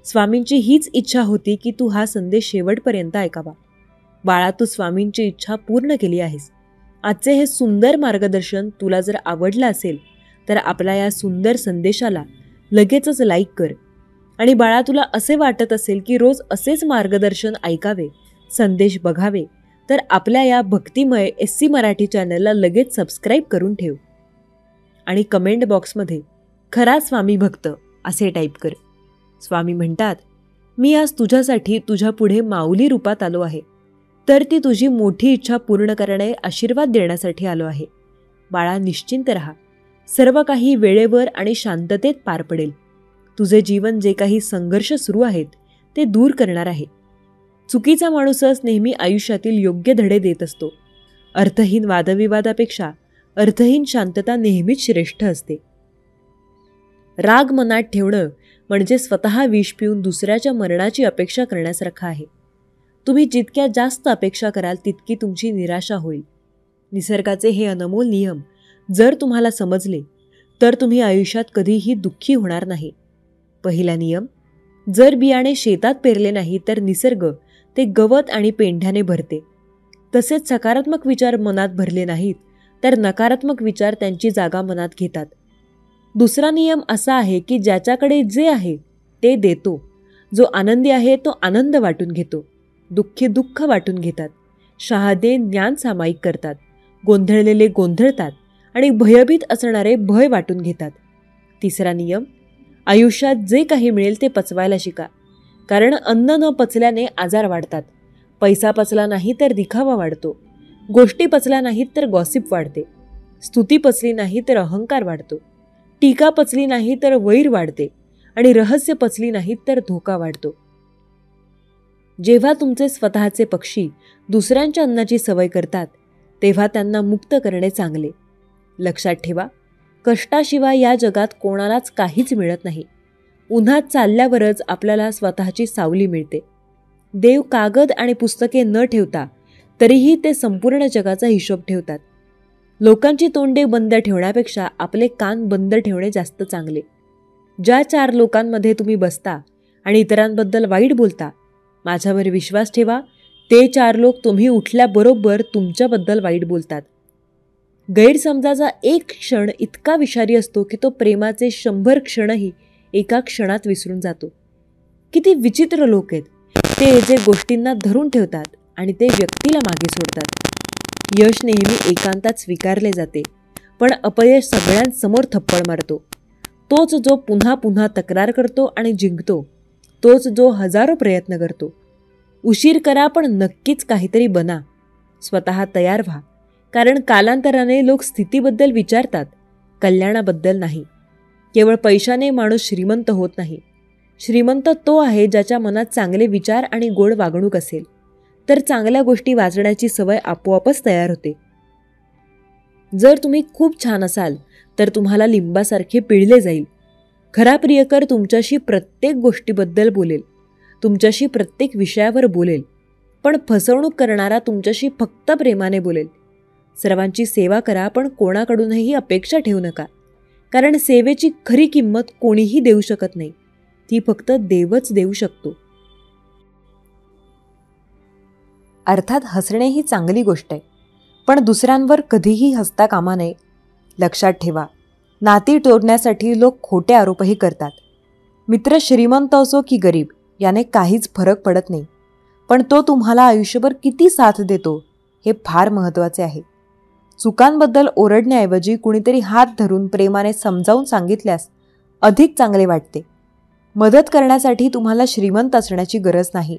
स्वामींची हीच इच्छा होती की तू हा संदेश शेवटपर्यंत ऐकावा. बाळा, तू स्वामींची इच्छा पूर्ण केली आहेस. आजचे हे सुंदर मार्गदर्शन तुला जर आवडलं असेल तर आपल्या या सुंदर संदेशाला लगेचच लाईक कर. आणि बाळा, तुला असे वाटत असेल की रोज असेच मार्गदर्शन ऐकावे, संदेश बघावे, तर आपल्या या भक्तिमय SC मराठी चॅनलला लगेच सबस्क्राईब करून ठेव. आणि कमेंट बॉक्समध्ये खरा स्वामी भक्त असे टाईप कर. स्वामी म्हणतात, मी आज तुझ्यासाठी तुझ्या पुढे माऊली रूपात आलो आहे, तर ती तुझी मोठी इच्छा पूर्ण करणे, आशीर्वाद देण्यासाठी आलो आहे. बाळा, निश्चिंत राहा. सर्व काही वेळेवर आणि शांततेत पार पडेल. तुझे जीवन जे काही संघर्ष सुरू आहेत ते दूर करणार आहे. चुकीचा माणूसच नेहमी आयुष्यातील योग्य धडे देत असतो. अर्थहीन वादविवादापेक्षा अर्थहीन शांतता नेहमीच श्रेष्ठ असते. राग मनात ठेवणं म्हणजे स्वतः विष पिऊन दुसऱ्याच्या मरणाची अपेक्षा करण्यासारखं आहे. तुम्ही जितक्या जास्त अपेक्षा कराल तितकी तुमची निराशा होईल. निसर्गाचे हे अनमोल नियम जर तुम्हाला समजले तर तुम्ही आयुष्यात कधीही दुःखी होणार नाही. पहिला नियम, जर बियाणे शेतात पेरले नाही तर निसर्ग ते गवत आणि पेंढ्याने भरते. तसेच सकारात्मक विचार मनात भरले नाहीत तर नकारात्मक विचार त्यांची जागा मनात घेतात. दुसरा नियम असा आहे की ज्याच्याकडे जे आहे ते देतो. जो आनंदी आहे तो आनंद वाटून घेतो. दुःखी दुःख वाटून घेतात. शहादे ज्ञान सामायिक करतात. गोंधळलेले गोंधळतात आणि भयभीत असणारे भय वाटून घेतात. तिसरा नियम, आयुष्यात जे काही मिळेल ते पचवायला शिका, कारण अन्न न पचल्याने आजार वाढतात. पैसा पचला नाही तर दिखावा वाढतो. गोष्टी पचल्या नाहीत तर गॉसिप वाढते. स्तुती पचली नाही तर अहंकार वाढतो. टीका पचली नाही तर वैर वाढते आणि रहस्य पचली नाहीत तर धोका वाढतो. जेव्हा तुमचे स्वतःचे पक्षी दुसऱ्यांच्या अन्नाची सवय करतात तेव्हा त्यांना मुक्त करणे चांगले. लक्षात ठेवा, कष्टाशिवाय या जगात कोणालाच काहीच मिळत नाही. उन्हात चालल्यावरच आपल्याला स्वतःची सावली मिळते. देव कागद आणि पुस्तके न ठेवता तरीही ते संपूर्ण जगाचा हिशोब ठेवतात. लोकांची तोंडे बंद ठेवण्यापेक्षा आपले कान बंद ठेवणे जास्त चांगले. ज्या 4 लोकांमध्ये तुम्ही बसता आणि इतरांबद्दल वाईट बोलता, माझ्यावर विश्वास ठेवा, ते 4 लोक तुम्ही उठल्याबरोबर तुमच्याबद्दल वाईट बोलतात. गैरसमजाचा एक क्षण इतका विषारी असतो की तो प्रेमाचे 100 क्षणही एका क्षणात विसरून जातो. किती विचित्र लोक आहेत ते, जे गोष्टींना धरून ठेवतात आणि ते व्यक्तीला मागे सोडतात. यश नेहमी एकांतात स्वीकारले जाते, पण अपयश सगळ्यांसमोर थप्पड मारतो. तोच जो पुन्हा पुन्हा तक्रार करतो आणि जिंकतो, तोच जो हजारो प्रयत्न करतो. उशीर करा पण नक्कीच काहीतरी बना. स्वतः तयार व्हा, कारण कालांतराने लोक स्थितीबद्दल विचारतात, कल्याणाबद्दल नाही. केवळ पैशाने माणूस श्रीमंत होत नाही. श्रीमंत तो आहे ज्याच्या मनात चांगले विचार आणि गोड वागणूक असेल, तर चांगल्या गोष्टी वाचण्याची सवय आपोआपच तयार होते. जर तुम्ही खूप छान असाल तर तुम्हाला लिंबासारखे पिळले जाईल. खरा प्रियकर तुमच्याशी प्रत्येक गोष्टीबद्दल बोलेल, तुमच्याशी प्रत्येक विषयावर बोलेल, पण फसवणूक करणारा तुमच्याशी फक्त प्रेमाने बोलेल. सर्वांची सेवा करा, पण कोणाकडूनही अपेक्षा ठेवू नका, कारण सेवेची खरी किंमत कोणीही देऊ शकत नाही. ती फक्त देवच देऊ शकतो. अर्थात हसणे ही चांगली गोष्ट आहे, पण दुसऱ्यांवर कधीही हसता कामा नये. लक्षात ठेवा, नाती तोडण्यासाठी लोक खोटे आरोपही करतात. मित्र श्रीमंत असो की गरीब याने काहीच फरक पडत नाही, पण तो तुम्हाला आयुष्यभर किती साथ देतो हे फार महत्त्वाचे आहे. चुकांबद्दल ओरडण्याऐवजी कुणीतरी हात धरून प्रेमाने समजावून सांगितल्यास अधिक चांगले वाटते. मदत करण्यासाठी तुम्हाला श्रीमंत असण्याची गरज नाही.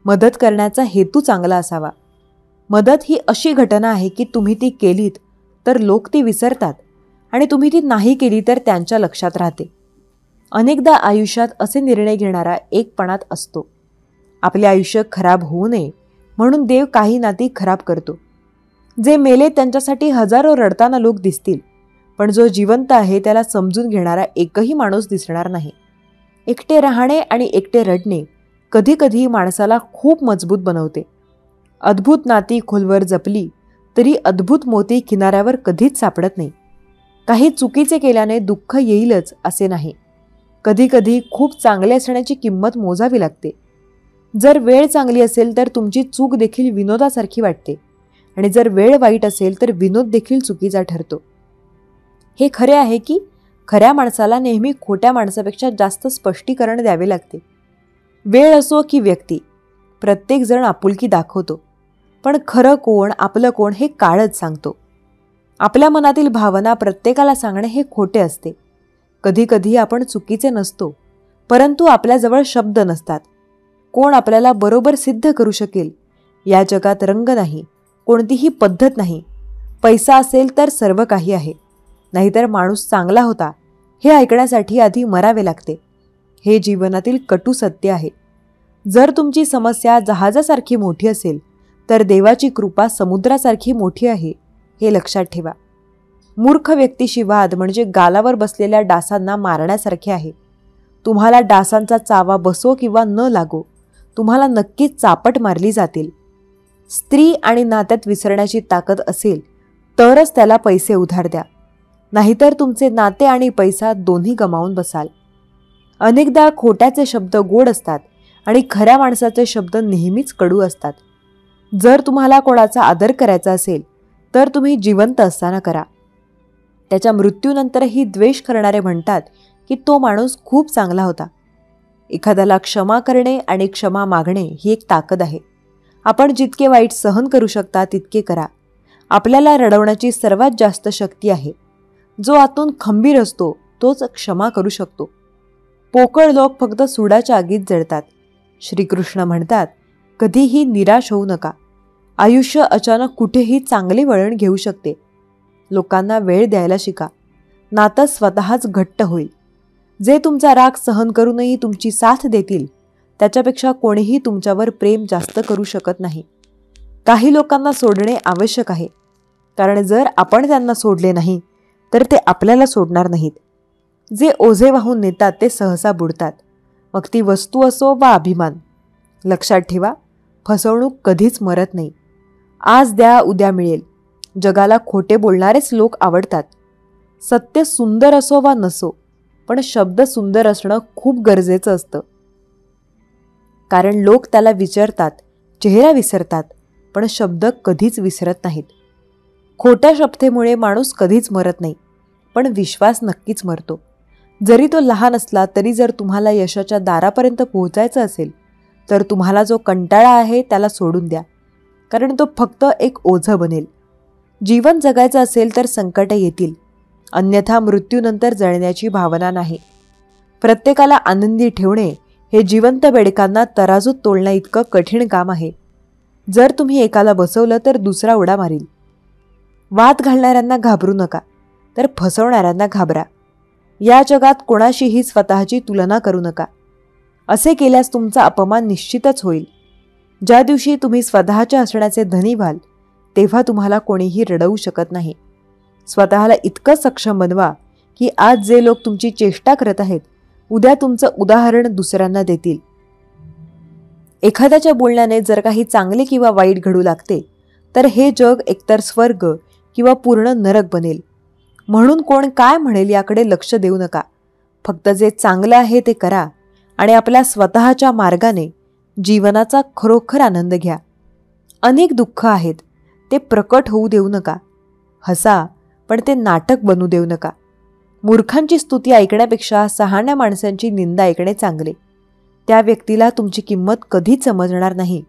मदत करण्याचा हेतू चांगला असावा. मदत ही अशी घटना आहे की तुम्ही ती केलीत तर लोक ती विसरतात आणि तुम्ही ती नाही केली तर त्यांच्या लक्षात राहते. अनेकदा आयुष्यात असे निर्णय घेणारा एकपणात असतो. आपले आयुष्य खराब होऊ नये म्हणून देव काही नाती खराब करतो. जे मेले त्यांच्यासाठी हजारो रडताना लोक दिसतील, पण जो जिवंत आहे त्याला समजून घेणारा एकही माणूस दिसणार नाही. एकटे राहणे आणि एकटे रडणे कधीकधी माणसाला खूप मजबूत बनवते. अद्भुत नाती खोलवर जपली तरी अद्भुत मोती किनाऱ्यावर कधीच सापडत नाही. काही चुकीचे केल्याने दुःख येईलच असे नाही. कधीकधी खूप चांगले असण्याची किंमत मोजावी लागते. जर वेळ चांगली असेल तर तुमची चूक देखील विनोदासारखी वाटते, आणि जर वेळ वाईट असेल तर विनोद देखील चुकीचा ठरतो. हे खरे आहे की खऱ्या माणसाला नेहमी खोट्या माणसापेक्षा जास्त स्पष्टीकरण द्यावे लागते. वेळ असो की व्यक्ती, प्रत्येकजण आपुलकी दाखवतो, पण खरं कोण आपलं कोण हे काळच सांगतो. आपल्या मनातील भावना प्रत्येकाला सांगणे हे खोटे असते. कधीकधी आपण चुकीचे नसतो, परंतु आपल्याजवळ शब्द नसतात. कोण आपल्याला बरोबर सिद्ध करू शकेल? या जगात रंग नाही, कोणतीही पद्धत नाही. पैसा असेल तर सर्व काही आहे, नाहीतर माणूस चांगला होता हे ऐकण्यासाठी आधी मरावे लागते. हे जीवनातील कटू सत्य आहे. जर तुमची समस्या जहाजासारखी मोठी असेल तर देवाची कृपा समुद्रासारखी मोठी आहे, हे लक्षात ठेवा. मूर्ख व्यक्तीशी वाद म्हणजे गालावर बसलेल्या डासांना मारण्यासारखे आहे. तुम्हाला डासांचा चावा बसो किंवा न लागो, तुम्हाला नक्कीच चापट मारली जातील. स्त्री आणि नात्यात विसरण्याची ताकद असेल तरच त्याला पैसे उधार द्या, नाहीतर तुमचे नाते आणि पैसा दोन्ही गमावून बसाल. अनेकदा खोट्याचे शब्द गोड असतात आणि खऱ्या माणसाचे शब्द नेहमीच कडू असतात. जर तुम्हाला कोणाचा आदर करायचा असेल तर तुम्ही जिवंत असताना करा. त्याच्या मृत्यूनंतरही द्वेष करणारे म्हणतात की तो माणूस खूप चांगला होता. एखाद्याला क्षमा करणे आणि क्षमा मागणे ही एक ताकद आहे. आपण जितके वाईट सहन करू शकता तितके करा. आपल्याला रडवण्याची सर्वात जास्त शक्ती आहे. जो आतून खंबीर असतो तोच क्षमा करू शकतो. पोकळ लोक फक्त सुडाच्या आगीत जळतात. श्रीकृष्ण म्हणतात, कधीही निराश होऊ नका. आयुष्य अचानक कुठेही चांगले वळण घेऊ शकते. लोकांना वेळ द्यायला शिका. नातं स्वतःच घट्ट होईल. जे तुमचा राग सहन करूनही तुमची साथ देतील त्याच्यापेक्षा कोणीही तुमच्यावर प्रेम जास्त करू शकत नाही. काही लोकांना सोडणे आवश्यक आहे, कारण जर आपण त्यांना सोडले नाही तर ते आपल्याला सोडणार नाहीत. जे ओझे वाहून नेतात ते सहसा बुडतात, मग ती वस्तू असो वा अभिमान. लक्षात ठेवा, फसवणूक कधीच मरत नाही. आज द्या उद्या मिळेल. जगाला खोटे बोलणारेच लोक आवडतात. सत्य सुंदर असो वा नसो, पण शब्द सुंदर असणं खूप गरजेचं असतं. कारण लोक त्याला विचारतात, चेहरा विसरतात, पण शब्द कधीच विसरत नाहीत. खोट्या शपथेमुळे माणूस कधीच मरत नाही, पण विश्वास नक्कीच मरतो. जरी तो लहान असला तरी जर तुम्हाला यशाच्या दारापर्यंत पोहोचायचं असेल तर तुम्हाला जो कंटाळा आहे त्याला सोडून द्या, कारण तो फक्त एक ओझं बनेल. जीवन जगायचं असेल तर संकटे येतील, अन्यथा मृत्यूनंतर जळण्याची भावना नाही. प्रत्येकाला आनंदी ठेवणे हे जिवंत बेडकांना तराजूत तोलण्या इतकं कठीण काम आहे. जर तुम्ही एकाला बसवलं तर दुसरा उड्या मारील. वाद घालणाऱ्यांना घाबरू नका, तर फसवणाऱ्यांना घाबरा. या जगात कोणाशीही स्वतःची तुलना करू नका. असे केल्यास तुमचा अपमान निश्चितच होईल. ज्या दिवशी तुम्ही स्वतःच्या असण्याचे धनी व्हाल तेव्हा तुम्हाला कोणीही रडवू शकत नाही. स्वतःला इतकं सक्षम बनवा की आज जे लोक तुमची चेष्टा करत आहेत उद्या तुमचं उदाहरण दुसऱ्यांना देतील. एखाद्याच्या बोलण्याने जर काही चांगले किंवा वाईट घडू लागते तर हे जग एकतर स्वर्ग किंवा पूर्ण नरक बनेल. म्हणून कोण काय म्हणेल याकडे लक्ष देऊ नका. फक्त जे चांगलं आहे ते करा आणि आपल्या स्वतःच्या मार्गाने जीवनाचा खरोखर आनंद घ्या. अनेक दुःख आहेत, ते प्रकट होऊ देऊ नका. हसा, पण ते नाटक बनू देऊ नका. मूर्खांची स्तुती ऐकण्यापेक्षा शहाण्या माणसांची निंदा ऐकणे चांगले. त्या व्यक्तीला तुमची किंमत कधीच समजणार नाही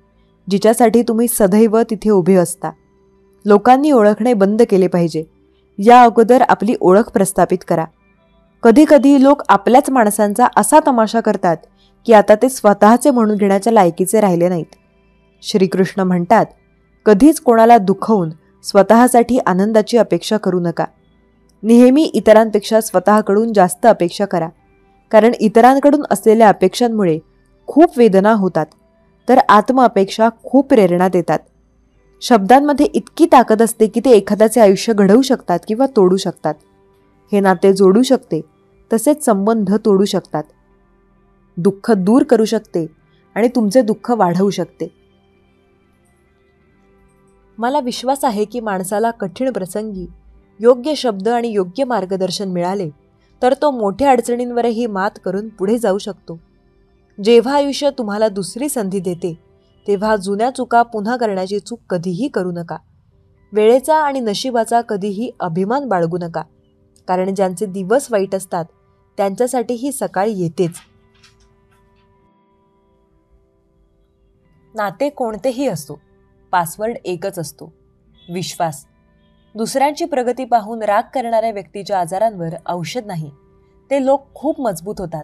जिच्यासाठी तुम्ही सदैव तिथे उभे असता. लोकांनी ओळखणे बंद केले पाहिजे. या अगोदर आपली ओळख प्रस्थापित करा. कधी कधी लोक आपल्याच माणसांचा असा तमाशा करतात की आता ते स्वतःचे म्हणून घेण्याच्या लायकीचे राहिले नाहीत. श्रीकृष्ण म्हणतात, कधीच कोणाला दुखवून स्वतःसाठी आनंदाची अपेक्षा करू नका. नेहमी इतरांपेक्षा स्वतःकडून जास्त अपेक्षा करा, कारण इतरांकडून असलेल्या अपेक्षांमुळे खूप वेदना होतात, तर आत्मअपेक्षा खूप प्रेरणा देतात. शब्दांमध्ये इतकी ताकद असते की ते एखाद्याचे आयुष्य घडवू शकतात किंवा तोडू शकतात. हे नाते जोडू शकते, तसेच संबंध तोडू शकतात. दुःख दूर करू शकते आणि तुमचे दुःख वाढवू शकते. मला विश्वास आहे की माणसाला कठीण प्रसंगी योग्य शब्द आणि योग्य मार्गदर्शन मिळाले तर तो मोठ्या अडचणींवरही मात करून पुढे जाऊ शकतो. जेव्हा आयुष्य तुम्हाला दुसरी संधी देते तेव्हा जुन्या चुका पुन्हा करण्याची चूक कधीही करू नका. वेळेचा आणि नशिबाचा कधीही अभिमान बाळगू नका, कारण ज्यांचे दिवस वाईट असतात त्यांच्यासाठी ही सकाळ येतेच. नाते कोणतेही असो, पासवर्ड एकच असतो, विश्वास. दुसऱ्यांची प्रगती पाहून राग करणाऱ्या व्यक्तीच्या आजारांवर औषध नाही. ते लोक खूप मजबूत होतात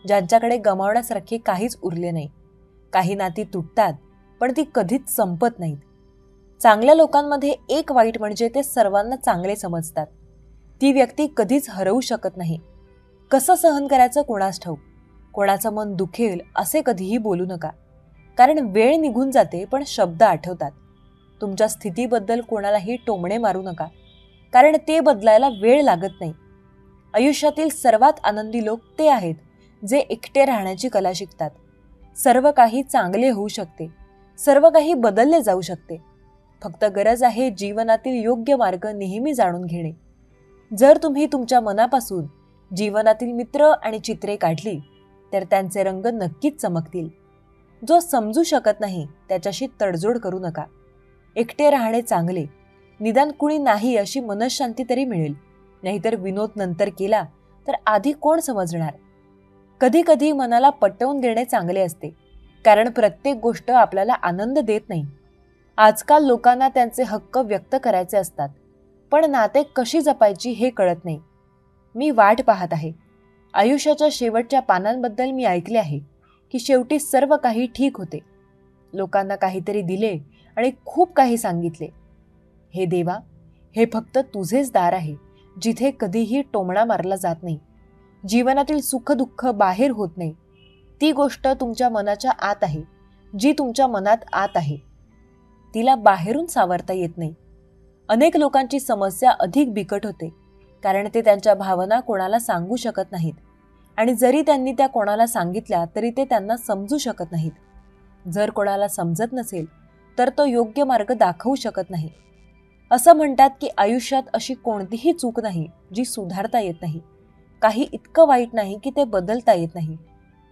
ज्यांच्याकडे गमावण्यासारखे काहीच उरले नाही. काही नाती तुटतात पण ती कधीच संपत नाहीत. चांगल्या लोकांमध्ये एक वाईट म्हणजे ते सर्वांना चांगले समजतात. ती व्यक्ती कधीच हरवू शकत नाही. कसं सहन करायचं कोणास ठाऊक. कोणाचं मन दुखेल असे कधीही बोलू नका, कारण वेळ निघून जाते पण शब्द आठवतात. तुमच्या स्थितीबद्दल कोणालाही टोमणे मारू नका, कारण ते बदलायला वेळ लागत नाही. आयुष्यातील सर्वात आनंदी लोक ते आहेत जे एकटे राहण्याची कला शिकतात. सर्व काही चांगले होऊ शकते, सर्व काही बदलले जाऊ शकते. फक्त गरज आहे जीवनातील योग्य मार्ग नेहमी जाणून घेणे. जर तुम्ही तुमच्या मनापासून जीवनातील मित्र आणि चित्रे काढली तर त्यांचे रंग नक्कीच चमकतील. जो समजू शकत नाही त्याच्याशी तडजोड करू नका. एकटे राहणे चांगले, निदान कुणी नाही अशी मनःशांती तरी मिळेल. नाहीतर विनोद नंतर केला तर आधी कोण समजणार. कधी कधी मनाला पटवून देणे चांगले असते, कारण प्रत्येक गोष्ट आपल्याला आनंद देत नाही. आजकाल लोकांना त्यांचे हक्क व्यक्त करायचे असतात, पण नाते कशी जपायची हे कळत नाही. मी वाट पाहत आहे. आयुष्याच्या शेवटच्या पानांबद्दल मी ऐकले आहे की शेवटी सर्व काही ठीक होते. लोकांना काहीतरी दिले आणि खूप काही सांगितले. हे देवा, हे फक्त तुझेच दार आहे जिथे कधीही टोमणा मारला जात नाही. जीवनातील सुखदुःख बाहेर होत नाही. ती गोष्ट तुमच्या मनाच्या आत आहे, जी तुमच्या मनात आत आहे. तिला बाहेरून सावरता येत नाही. अनेक लोकांची समस्या अधिक बिकट होते कारण ते त्यांच्या भावना कोणाला सांगू शकत नाहीत, आणि जरी त्यांनी त्या कोणाला सांगितल्या तरी ते त्यांना समजू शकत नाहीत. जर कोणाला समजत नसेल तर तो योग्य मार्ग दाखवू शकत नाही. असं म्हणतात की आयुष्यात अशी कोणतीही चूक नाही जी सुधारता येत नाही. काही इतकं वाईट नाही की ते बदलता येत नाही.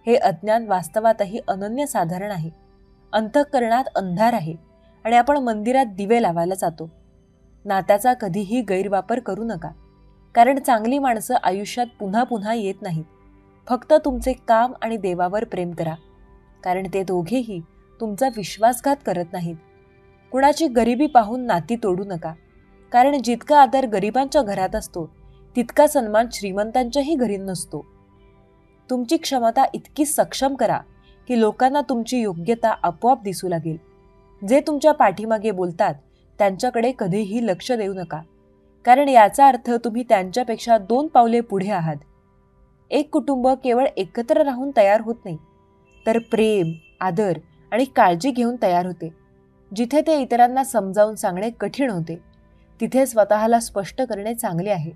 हे अज्ञान वास्तवातही अनन्यसाधारण आहे. अंतःकरणात अंधार आहे आणि आपण मंदिरात दिवे लावायला जातो. नात्याचा कधीही गैरवापर करू नका, कारण चांगली माणसं आयुष्यात पुन्हा पुन्हा येत नाहीत. फक्त तुमचे काम आणि देवावर प्रेम करा, कारण ते दोघेही तुमचा विश्वासघात करत नाहीत. कुणाची गरिबी पाहून नाती तोडू नका, कारण जितका आदर गरिबांच्या घरात असतो तितका सन्मान श्रीमंतांच्याही घरी नसतो. तुमची क्षमता इतकी सक्षम करा की लोकांना तुमची योग्यता आपोआप दिसू लागेल. जे तुमच्या पाठीमागे बोलतात त्यांच्याकडे कधीही लक्ष देऊ नका, कारण याचा अर्थ तुम्ही त्यांच्यापेक्षा 2 पावले पुढे आहात. एक कुटुंब केवळ एकत्र राहून तयार होत नाही, तर प्रेम, आदर आणि काळजी घेऊन तयार होते. जिथे ते इतरांना समजावून सांगणे कठीण होते, तिथे स्वतःला स्पष्ट करणे चांगले आहे.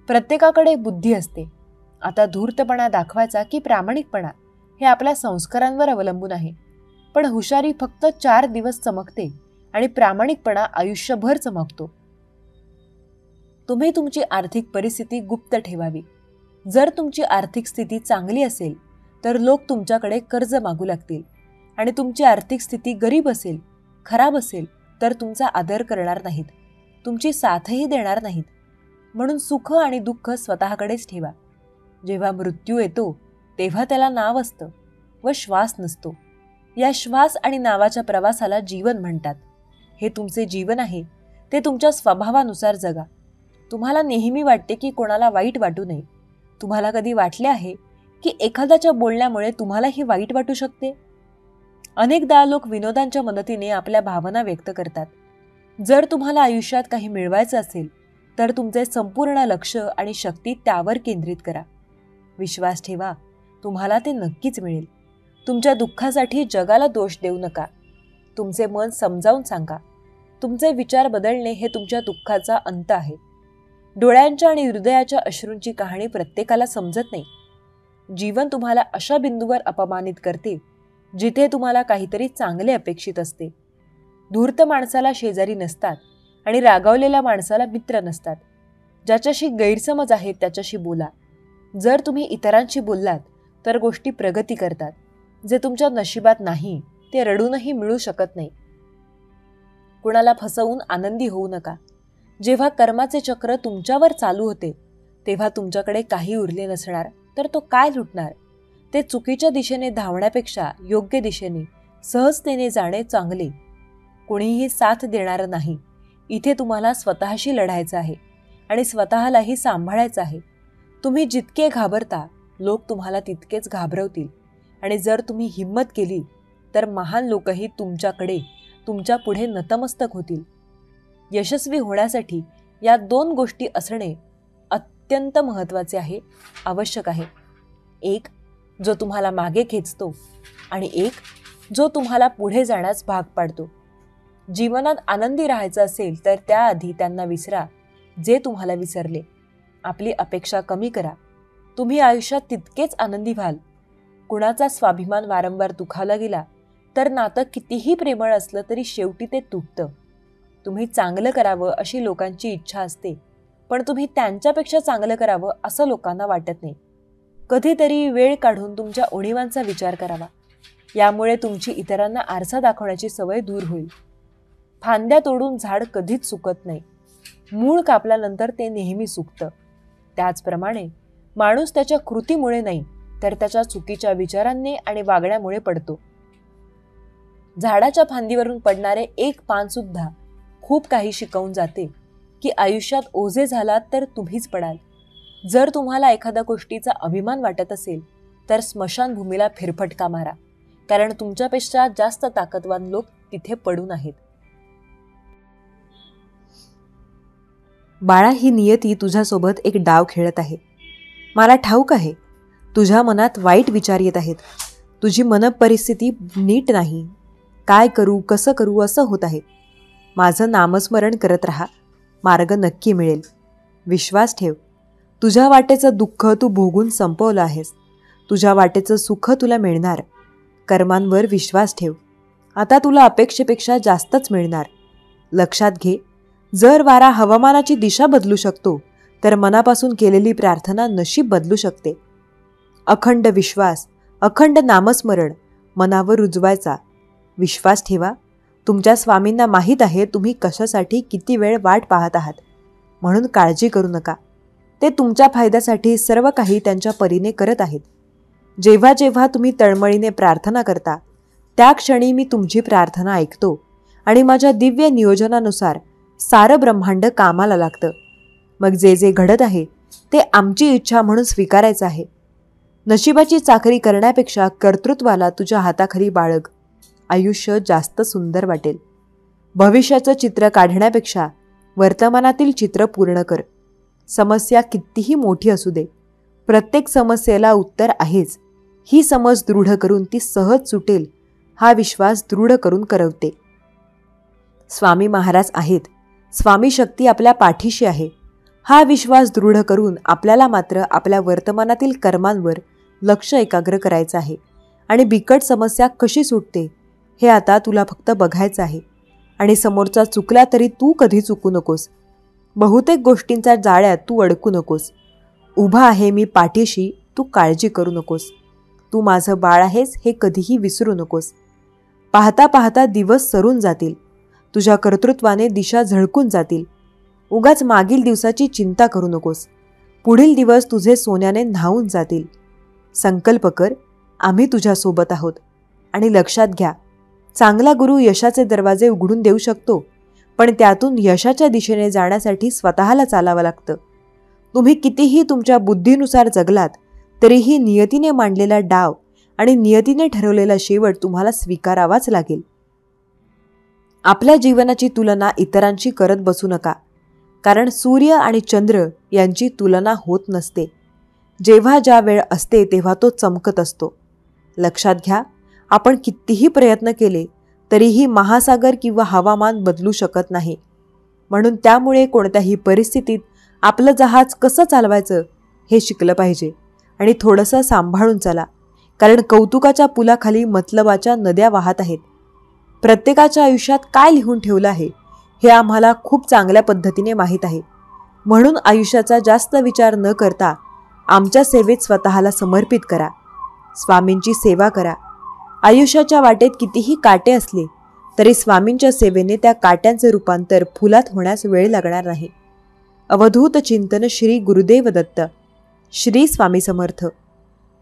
प्रत्येकाकडे बुद्धी असते. आता धूर्तपणा दाखवायचा की प्रामाणिकपणा हे आपल्या संस्कारांवर अवलंबून आहे. पण हुशारी फक्त 4 दिवस चमकते आणि प्रामाणिकपणा आयुष्यभर चमकतो. तुम्ही तुमची आर्थिक परिस्थिती गुप्त ठेवावी. जर तुमची आर्थिक स्थिती चांगली असेल तर लोक तुमच्याकडे कर्ज मागू लागतील, आणि तुमची आर्थिक स्थिती गरीब असेल, खराब असेल तर तुमचा आदर करणार नाहीत, तुमची साथही देणार नाहीत. म्हणून सुख आणि दुःख स्वतःकडेच ठेवा. जेव्हा मृत्यू येतो तेव्हा त्याला नाव असतं व श्वास नसतो. या श्वास आणि नावाच्या प्रवासाला जीवन म्हणतात. हे तुमचे जीवन आहे, ते तुमच्या स्वभावानुसार जगा. तुम्हाला नेहमी वाटते की कोणाला वाईट वाटू नये. तुम्हाला कधी वाटले आहे की एखाद्याच्या बोलण्यामुळे तुम्हालाही वाईट वाटू शकते? अनेकदा लोक विनोदांच्या मदतीने आपल्या भावना व्यक्त करतात. जर तुम्हाला आयुष्यात काही मिळवायचं असेल तर तुमचे संपूर्ण लक्ष आणि शक्ती त्यावर केंद्रित करा. विश्वास ठेवा, तुम्हाला ते नक्कीच मिळेल. तुमच्या दुःखासाठी जगाला दोष देऊ नका. तुमचे मन समजावून सांगा. तुमचे विचार बदलणे हे तुमच्या दुःखाचा अंत आहे. डोळ्यांच्या आणि हृदयाच्या अश्रूंची कहाणी प्रत्येकाला समजत नाही. जीवन तुम्हाला अशा बिंदूवर अपमानित करते जिथे तुम्हाला काहीतरी चांगले अपेक्षित असते. धूर्त माणसाला शेजारी नसतात आणि रागावलेल्या माणसाला मित्र नसतात. ज्याच्याशी गैरसमज आहे त्याच्याशी बोला. जर तुम्ही इतरांशी बोललात तर गोष्टी प्रगती करतात. जे तुमच्या नशिबात नाही ते रडूनही मिळू शकत नाही. कुणाला फसवून आनंदी होऊ नका. जेव्हा कर्माचे चक्र तुमच्यावर चालू होते तेव्हा तुमच्याकडे काही उरले नसणार तर तो काय लुटणार? ते चुकीच्या दिशेने धावण्यापेक्षा योग्य दिशेने सहजतेने जाणे चांगले. कोणीही साथ देणार नाही. इथे तुम्हाला स्वतःशी लढायचं आहे आणि स्वतःलाही सांभाळायचं आहे. तुम्ही जितके घाबरता लोक तुम्हाला तितकेच घाबरवतील, आणि जर तुम्ही हिंमत केली तर महान लोकही तुमच्याकडे, तुमच्या पुढे नतमस्तक होतील. यशस्वी होण्यासाठी या 2 गोष्टी असणे अत्यंत महत्त्वाचे आहे, आवश्यक आहे. एक जो तुम्हाला मागे खेचतो आणि एक जो तुम्हाला पुढे जाण्यास भाग पाडतो. जीवनात आनंदी राहायचं असेल तर त्याआधी त्यांना विसरा जे तुम्हाला विसरले. आपली अपेक्षा कमी करा. तुम्ही आयुष्यात तितकेच आनंदी व्हाल. कुणाचा स्वाभिमान वारंवार दुखावला गेला तर नातं कितीही प्रेमळ असलं तरी शेवटी ते तुटतं. तुम्ही चांगलं करावं अशी लोकांची इच्छा असते, पण तुम्ही त्यांच्यापेक्षा चांगलं करावं असं लोकांना वाटत नाही. कधीतरी वेळ काढून तुमच्या उणिवांचा विचार करावा. यामुळे तुमची इतरांना आरसा दाखवण्याची सवय दूर होईल. फांद्या तोडून झाड कधीच सुकत नाही. मूळ कापल्यानंतर ते नेहमी सुकतं. त्याचप्रमाणे माणूस त्याच्या कृतीमुळे नाही तर त्याच्या चुकीच्या विचारांनी आणि वागण्यामुळे पडतो. झाडाच्या फांदीवरून पडणारे एक पान सुद्धा खूप काही शिकवून जाते की आयुष्यात ओझे झालात तर तुम्हीच पडाल. जर तुम्हाला एखाद्या गोष्टीचा अभिमान वाटत असेल तर स्मशानभूमीला फेरफटका मारा, कारण तुमच्यापेक्षा जास्त ताकदवान लोक तिथे पडून आहेत. बाळा, ही नियती तुझ्यासोबत एक डाव खेळत आहे. मला ठाऊक आहे तुझ्या मनात वाईट विचार येत आहेत. तुझी मनपरिस्थिती नीट नाही. काय करू, कसं करू असं होत आहे. माझं नामस्मरण करत राहा. मार्ग नक्की मिळेल. विश्वास ठेव. तुझ्या वाटेचं दुःख तू भोगून संपवलं आहेस. तुझ्या वाटेचं सुख तुला मिळणार. कर्मांवर विश्वास ठेव. आता तुला अपेक्षेपेक्षा जास्तच मिळणार. लक्षात घे, जर वारा हवामानाची दिशा बदलू शकतो तर मनापासून केलेली प्रार्थना नशीब बदलू शकते. अखंड विश्वास, अखंड नामस्मरण मनावर रुजवायचा. विश्वास ठेवा. तुमच्या स्वामींना माहीत आहे तुम्ही कशासाठी किती वेळ वाट पाहत आहात, म्हणून काळजी करू नका. ते तुमच्या फायद्यासाठी सर्व काही त्यांच्या परीने करत आहेत. जेव्हा जेव्हा तुम्ही तळमळीने प्रार्थना करता त्या क्षणी मी तुमची प्रार्थना ऐकतो आणि माझ्या दिव्य नियोजनानुसार सारं ब्रह्मांड कामाला लागतं. मग जे जे घडत आहे ते आमची इच्छा म्हणून स्वीकारायचं आहे. नशिबाची चाकरी करण्यापेक्षा कर्तृत्वाला तुझ्या हाताखाली बाळग. आयुष्य जास्त सुंदर वाटेल. भविष्याचं चित्र काढण्यापेक्षा वर्तमानातील चित्र पूर्ण कर. समस्या कितीही मोठी असू दे, प्रत्येक समस्येला उत्तर आहेच ही समज दृढ करून ती सहज सुटेल हा विश्वास दृढ करून करवते. स्वामी महाराज आहेत, स्वामी शक्ती आपल्या पाठीशी आहे हा विश्वास दृढ करून आपल्याला मात्र आपल्या वर्तमानातील कर्मांवर लक्ष एकाग्र करायचं आहे. आणि बिकट समस्या कशी सुटते हे आता तुला फक्त बघायचं आहे. आणि समोरचा चुकला तरी तू कधी चुकू नकोस. बहुतेक गोष्टींच्या जाळ्यात तू अडकू नकोस. उभा आहे मी पाठीशी, तू काळजी करू नकोस. तू माझं बाळ आहेस हे कधीही विसरू नकोस. पाहता पाहता दिवस सरून जातील. तुझ्या कर्तृत्वाने दिशा झळकून जातील. उगाच मागील दिवसाची चिंता करू नकोस. पुढील दिवस तुझे सोन्याने न्हावून जातील. संकल्प कर, आम्ही तुझ्यासोबत आहोत. आणि लक्षात घ्या, चांगला गुरु यशाचे दरवाजे उघडून देऊ शकतो, पण त्यातून यशाच्या दिशेने जाण्यासाठी स्वतःला चालावं लागतं. तुम्ही कितीही तुमच्या बुद्धीनुसार जगलात तरीही नियतीने मांडलेला डाव आणि नियतीने ठरवलेला शेवट तुम्हाला स्वीकारावाच लागेल. आपल्या जीवनाची तुलना इतरांशी करत बसू नका, कारण सूर्य आणि चंद्र यांची तुलना होत नसते. जेव्हा ज्या वेळ असते तेव्हा तो चमकत असतो. लक्षात घ्या, आपण कितीही प्रयत्न केले तरीही महासागर किंवा हवामान बदलू शकत नाही. म्हणून त्यामुळे कोणत्याही परिस्थितीत आपलं जहाज कसं चालवायचं हे शिकलं पाहिजे. आणि थोडंसं सांभाळून चला, कारण कौतुकाच्या पुलाखाली मतलबाच्या नद्या वाहत आहेत. प्रत्येकाच्या आयुष्यात काय लिहून ठेवलं आहे हे आम्हाला खूप चांगल्या पद्धतीने माहीत आहे. म्हणून आयुष्याचा जास्त विचार न करता आमच्या सेवेत स्वतःला समर्पित करा. स्वामींची सेवा करा. आयुष्याच्या वाटेत कितीही काटे असले तरी स्वामींच्या सेवेने त्या काट्यांचे रूपांतर फुलात होण्यास वेळ लागणार नाही. अवधूत चिंतन श्री गुरुदेव दत्त. श्री स्वामी समर्थ.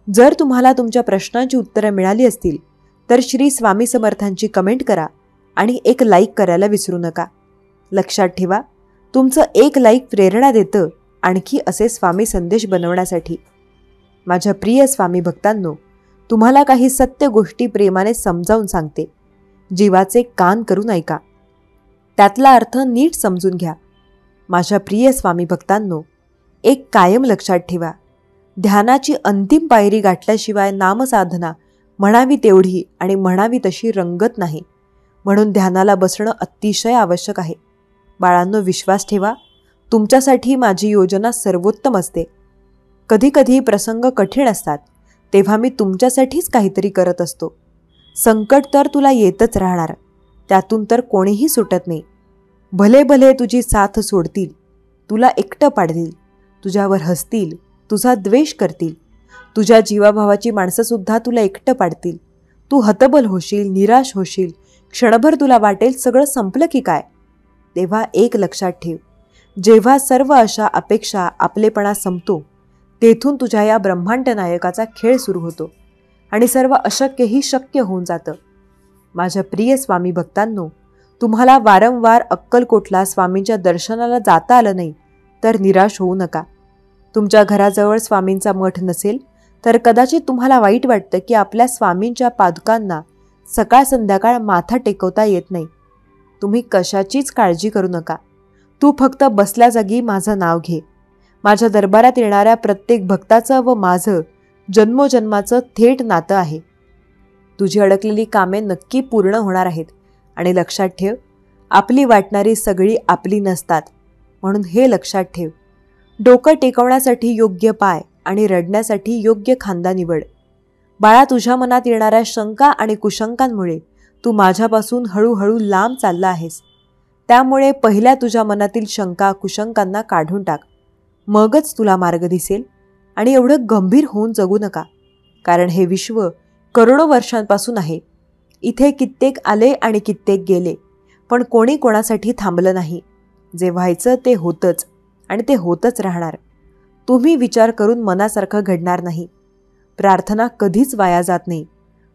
जर तुम्हाला तुमच्या प्रश्नांची उत्तरं मिळाली असतील तर श्री स्वामी समर्थांची कमेंट करा आणि एक लाईक करायला विसरू नका. लक्षात ठेवा, तुमचं एक लाईक प्रेरणा देतं आणखी असे स्वामी संदेश बनवण्यासाठी. माझ्या प्रिय स्वामी भक्तांनो, तुम्हाला काही सत्य गोष्टी प्रेमाने समजावून सांगते. जीवाचे कान करून ऐका, त्यातला अर्थ नीट समजून घ्या. माझ्या प्रिय स्वामी भक्तांनो, एक कायम लक्षात ठेवा, ध्यानाची अंतिम पायरी गाठल्याशिवाय नामसाधना म्हणावी तेवढी आणि म्हणावी तशी रंगत नाही. म्हणून ध्यानाला बसणं अतिशय आवश्यक आहे. बाळांनो, विश्वास ठेवा, तुमच्यासाठी माझी योजना सर्वोत्तम असते. कधीकधी प्रसंग कठीण असतात तेव्हा मी तुमच्यासाठीच काहीतरी करत असतो. संकट तर तुला येतच राहणार, त्यातून तर कोणीही सुटत नाही. भले भले तुझी साथ सोडतील, तुला एकटं पाडतील, तुझ्यावर हसतील, तुझा द्वेष करतील. तुझ्या जीवाभावाची माणसंसुद्धा तुला एकटं पाडतील. तू हतबल होशील, निराश होशील, क्षणभर तुला वाटेल सगळं संपलं की काय. तेव्हा एक लक्षात ठेव, जेव्हा सर्व अशा अपेक्षा आपलेपणा संपतो तेथून तुझ्या या ब्रह्मांड नायकाचा खेळ सुरू होतो आणि सर्व अशक्यही शक्य होऊन जातं. माझ्या प्रिय स्वामी भक्तांनो, तुम्हाला वारंवार अक्कलकोटला स्वामींच्या दर्शनाला जाता आलं नाही तर निराश होऊ नका. तुमच्या घराजवळ स्वामींचा मठ नसेल तर कदाचित तुम्हाला वाईट वाटतं की आपल्या स्वामींच्या पादुकांना सकाळ संध्याकाळ माथा टेकवता येत नाही. तुम्ही कशाचीच काळजी करू नका. तू फक्त बसल्या जागी माझं नाव घे. माझ्या दरबारात येणाऱ्या प्रत्येक भक्ताचं व माझं जन्मोजन्माचं थेट नातं आहे. तुझी अडकलेली कामे नक्की पूर्ण होणार आहेत. आणि लक्षात ठेव, आपली वाटणारी सगळी आपली नसतात. म्हणून हे लक्षात ठेव, डोकं टेकवण्यासाठी योग्य पाय आणि रडण्यासाठी योग्य खांदा निवड. बाळा, तुझ्या मनात येणाऱ्या शंका आणि कुशंकांमुळे तू माझ्यापासून हळूहळू लांब चालला आहेस. त्यामुळे पहिल्या तुझ्या मनातील शंका कुशंकांना काढून टाक, मगच तुला मार्ग दिसेल. आणि एवढं गंभीर होऊन जगू नका, कारण हे विश्व करोडो वर्षांपासून आहे. इथे कित्येक आले आणि कित्येक गेले, पण कोणी कोणासाठी थांबलं नाही. जे व्हायचं ते होतंच आणि ते होतच राहणार. तुम्ही विचार करून मनासारखं घडणार नाही. प्रार्थना कधीच वाया जात नाही,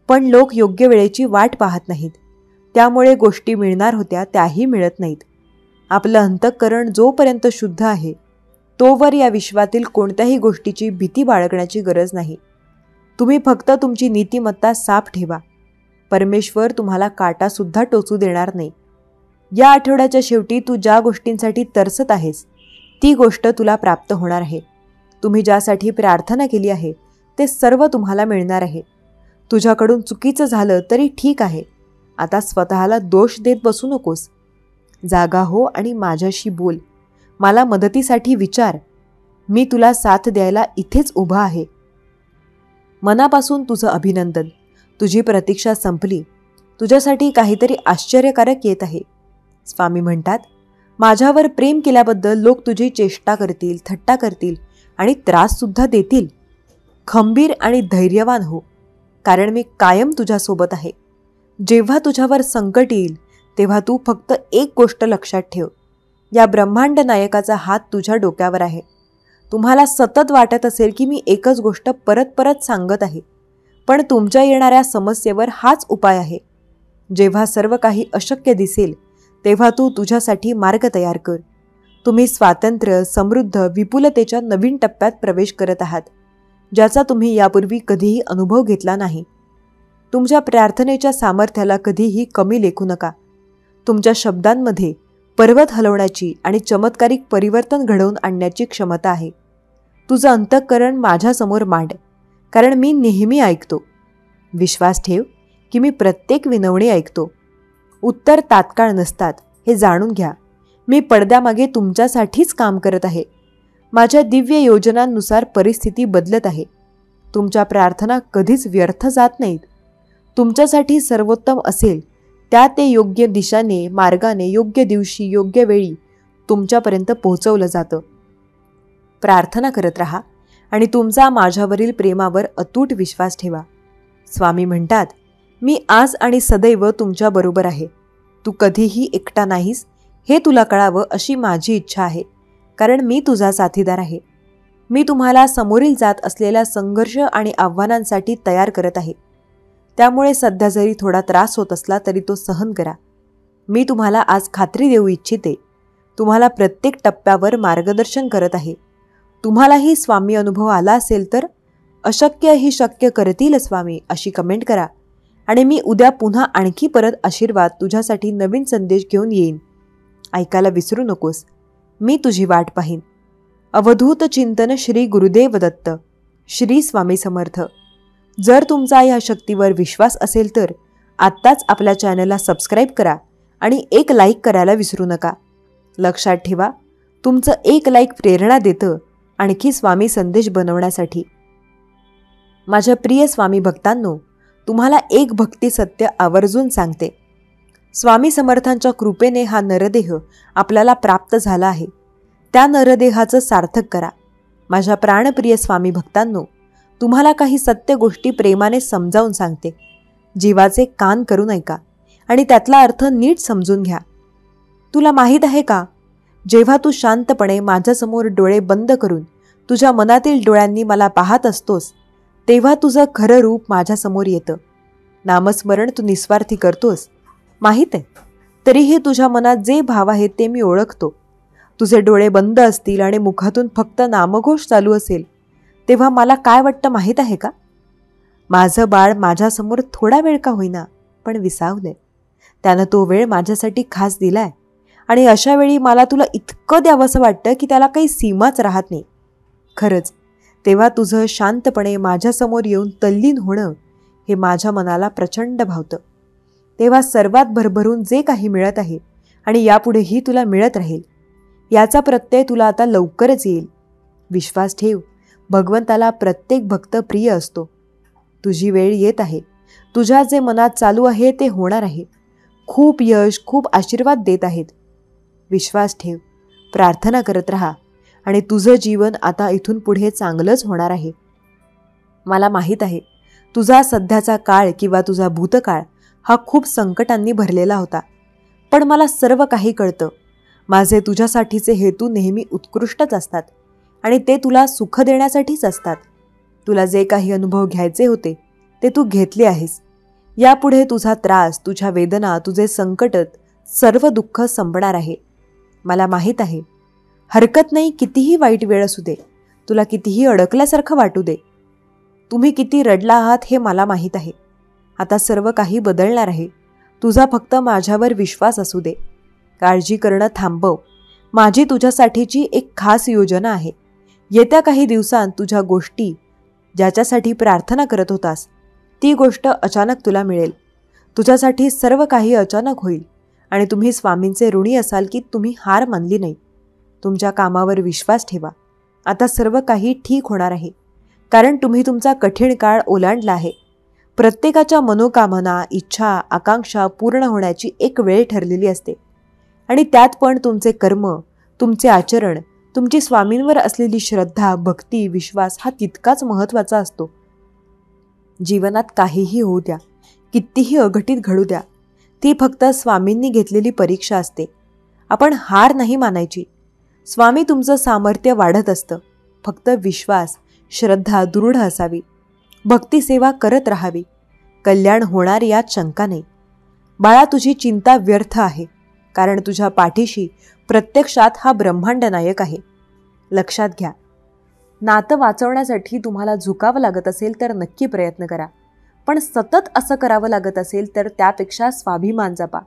पण लोक योग्य वेळेची वाट पाहत नाहीत. त्यामुळे गोष्टी मिळणार होत्या त्याही मिळत नाहीत. आपलं अंतःकरण जोपर्यंत शुद्ध आहे तोवर या विश्वातील कोणत्याही गोष्टीची भीती बाळगण्याची गरज नाही. तुम्ही फक्त तुमची नीतिमत्ता साफ ठेवा. परमेश्वर तुम्हाला काटासुद्धा टोचू देणार नाही. या आठवड्याच्या शेवटी तू ज्या गोष्टींसाठी तरसत आहेस ती गोष्ट तुला प्राप्त होणार आहे. तुम्ही ज्यासाठी प्रार्थना केली आहे ते सर्व तुम्हाला मिळणार आहे. तुझ्याकडून चुकीचं झालं तरी ठीक आहे. आता स्वतःला दोष देत बसू नकोस. जागा हो आणि माझ्याशी बोल. मला मदतीसाठी विचार. मी तुला साथ द्यायला इथेच उभा आहे. मनापासून तुझं अभिनंदन. तुझी प्रतीक्षा संपली. तुझ्यासाठी काहीतरी आश्चर्यकारक येत आहे. स्वामी म्हणतात, माझ्यावर प्रेम केल्याबद्दल लोक तुझी चेष्टा करतील, थट्टा करतील आणि त्राससुद्धा देतील. खंबीर आणि धैर्यवान हो, कारण मी कायम तुझ्यासोबत आहे. जेव्हा तुझ्यावर संकट येईल तेव्हा तू फक्त एक गोष्ट लक्षात ठेव. या ब्रह्मांड नायकाचा हात तुझ्या डोक्यावर आहे. तुम्हाला सतत वाटत असेल की मी एकच गोष्ट परत परत सांगत आहे, पण तुमच्या येणाऱ्या समस्येवर हाच उपाय आहे. जेव्हा सर्व काही अशक्य दिसेल तेव्हा तू तुझ्यासाठी मार्ग तयार कर. तुम्ही स्वातंत्र्य, समृद्ध, विपुलतेच्या नवीन टप्प्यात प्रवेश करत आहात, ज्याचा तुम्ही यापूर्वी कधीही अनुभव घेतला नाही. तुमच्या प्रार्थनेच्या सामर्थ्याला कधीही कमी लेखू नका. तुमच्या शब्दांमध्ये पर्वत हलवण्याची आणि चमत्कारिक परिवर्तन घडवून आणण्याची क्षमता आहे. तुझं अंतःकरण माझ्यासमोर मांड, कारण मी नेहमी ऐकतो. विश्वास ठेव की मी प्रत्येक विनवणी ऐकतो. उत्तर तात्काळ नसतात हे जाणून घ्या. मी पडद्यामागे तुमच्यासाठीच काम करत आहे. माझ्या दिव्य योजनांनुसार परिस्थिती बदलत आहे. तुमच्या प्रार्थना कधीच व्यर्थ जात नाहीत. तुमच्यासाठी सर्वोत्तम असेल त्या ते योग्य दिशाने, मार्गाने, योग्य दिवशी, योग्य वेळी तुमच्यापर्यंत पोहोचवलं जातं. प्रार्थना करत राहा आणि तुमचा माझ्यावरील प्रेमावर अतूट विश्वास ठेवा. स्वामी म्हणतात, मी आज आणि सदैव तुमच्याबरोबर आहे. तू कधीही एकटा नाहीस हे तुला कळावं अशी माझी इच्छा आहे, कारण मी तुझा साथीदार आहे. मी तुम्हाला समोरील जात असलेल्या संघर्ष आणि आव्हानांसाठी तयार करत आहे. त्यामुळे सध्या जरी थोडा त्रास होत असला तरी तो सहन करा. मी तुम्हाला आज खात्री देऊ इच्छिते. तुम्हाला प्रत्येक टप्प्यावर मार्गदर्शन करत आहे. तुम्हालाही स्वामी अनुभव आला असेल तर अशक्य ही शक्य करतील स्वामी अशी कमेंट करा आणि मी उद्या पुन्हा आणखी परत आशीर्वाद तुझ्यासाठी नवीन संदेश घेऊन येईन. ऐकायला विसरू नकोस. मी तुझी वाट पाहीन. अवधूत चिंतन श्री गुरुदेव दत्त. श्री स्वामी समर्थ. जर तुमचा या शक्तीवर विश्वास असेल तर आत्ताच आपल्या चॅनलला सबस्क्राईब करा आणि एक लाईक करायला विसरू नका. लक्षात ठेवा, तुमचं एक लाईक प्रेरणा देतं आणखी स्वामी संदेश बनवण्यासाठी. माझ्या प्रिय स्वामी भक्तांनो, तुम्हाला एक भक्ती सत्य आवर्जून सांगते. स्वामी समर्थांच्या कृपेने हा नरदेह आपल्याला प्राप्त झाला आहे. त्या नरदेहाचं सार्थक करा. माझ्या प्राणप्रिय स्वामी भक्तांनो, तुम्हाला काही सत्य गोष्टी प्रेमाने समजावून सांगते. जीवाचे कान करून ऐका आणि त्यातला अर्थ नीट समजून घ्या. तुला माहीत आहे का, जेव्हा तू शांतपणे माझ्यासमोर डोळे बंद करून तुझ्या मनातील डोळ्यांनी मला पाहत असतोस तेव्हा तुझं खरं रूप माझ्यासमोर येतं. नामस्मरण तू निस्वार्थी करतोस माहीत आहे, तरीही तुझ्या मनात जे भाव आहेत ते मी ओळखतो. तुझे डोळे बंद असतील आणि मुखातून फक्त नामघोष चालू असेल तेव्हा मला काय वाटतं माहीत आहे का? माझं बाळ माझ्यासमोर थोडा वेळ का होईना पण विसावलंय. त्यानं तो वेळ माझ्यासाठी खास दिलाय आणि अशा वेळी मला तुला इतकं द्यावंसं वाटतं की त्याला काही सीमाच राहत नाही. खरंच तेव्हा तुझं शांतपणे माझ्यासमोर येऊन तल्लीन होणं हे माझ्या मनाला प्रचंड भावतं. तेव्हा सर्वात भरभरून जे काही मिळत आहे आणि यापुढेही तुला मिळत राहील याचा प्रत्यय तुला आता लवकरच येईल. विश्वास ठेव, भगवंताला प्रत्येक भक्त प्रिय असतो. तुझी वेळ येत आहे. तुझ्या जे मनात चालू आहे ते होणार आहे. खूप यश, खूप आशीर्वाद देत आहेत. विश्वास ठेव, प्रार्थना करत राहा आणि तुझं जीवन आता इथून पुढे चांगलंच होणार आहे. मला माहीत आहे तुझा सध्याचा काळ किंवा तुझा भूतकाळ हा खूप संकटांनी भरलेला होता. पण मला सर्व काही कळतं. माझे तुझ्यासाठीचे हेतू नेहमी उत्कृष्टच असतात आणि ते तुला सुख देण्यासाठीच असतात. तुला जे काही अनुभव घ्यायचे होते ते तू घेतले आहेस. यापुढे तुझा त्रास, तुझ्या वेदना, तुझे संकट, सर्व दुःख संपणार आहे. मला माहीत आहे. हरकत नाही, कितीही वाईट वेळ असू दे, तुला कितीही अडकल्यासारखं वाटू दे, तुम्ही किती रडला आहात हे मला माहीत आहे. आता सर्व काही बदलणार आहे. तुझा फक्त माझ्यावर विश्वास असू दे. काळजी करणं थांबव. माझी तुझ्यासाठीची एक खास योजना आहे. येत्या काही दिवसांत तुझ्या गोष्टी ज्याच्यासाठी प्रार्थना करत होतास ती गोष्ट अचानक तुला मिळेल. तुझ्यासाठी सर्व काही अचानक होईल आणि तुम्ही स्वामींचे ऋणी असाल की तुम्ही हार मानली नाही. तुमच्या कामावर विश्वास ठेवा. आता सर्व काही ठीक होणार आहे, कारण तुम्ही तुमचा कठीण काळ ओलांडला आहे. प्रत्येकाच्या मनोकामना, इच्छा, आकांक्षा पूर्ण होण्याची एक वेळ ठरलेली असते आणि त्यात पण तुमचे कर्म, तुमचे आचरण, तुमची स्वामींवर असलेली श्रद्धा, भक्ती, विश्वास हा तितकाच महत्त्वाचा असतो. जीवनात काहीही होऊ द्या, कितीही अघटित घडू द्या, ती फक्त स्वामींनी घेतलेली परीक्षा असते. आपण हार नाही मानायची. स्वामी तुमचं सामर्थ्य वाढत असतं. फक्त विश्वास, श्रद्धा दृढ असावी. भक्तिसेवा करत राहावी. कल्याण होणार यात शंका नाही. बाळा, तुझी चिंता व्यर्थ आहे, कारण तुझ्या पाठीशी प्रत्यक्षात हा ब्रह्मांड नायक आहे. लक्षात घ्या. नातं वाचवण्यासाठी तुम्हाला झुकावं लागत असेल तर नक्की प्रयत्न करा. पण सतत असं करावं लागत असेल तर त्यापेक्षा स्वाभिमान जपा.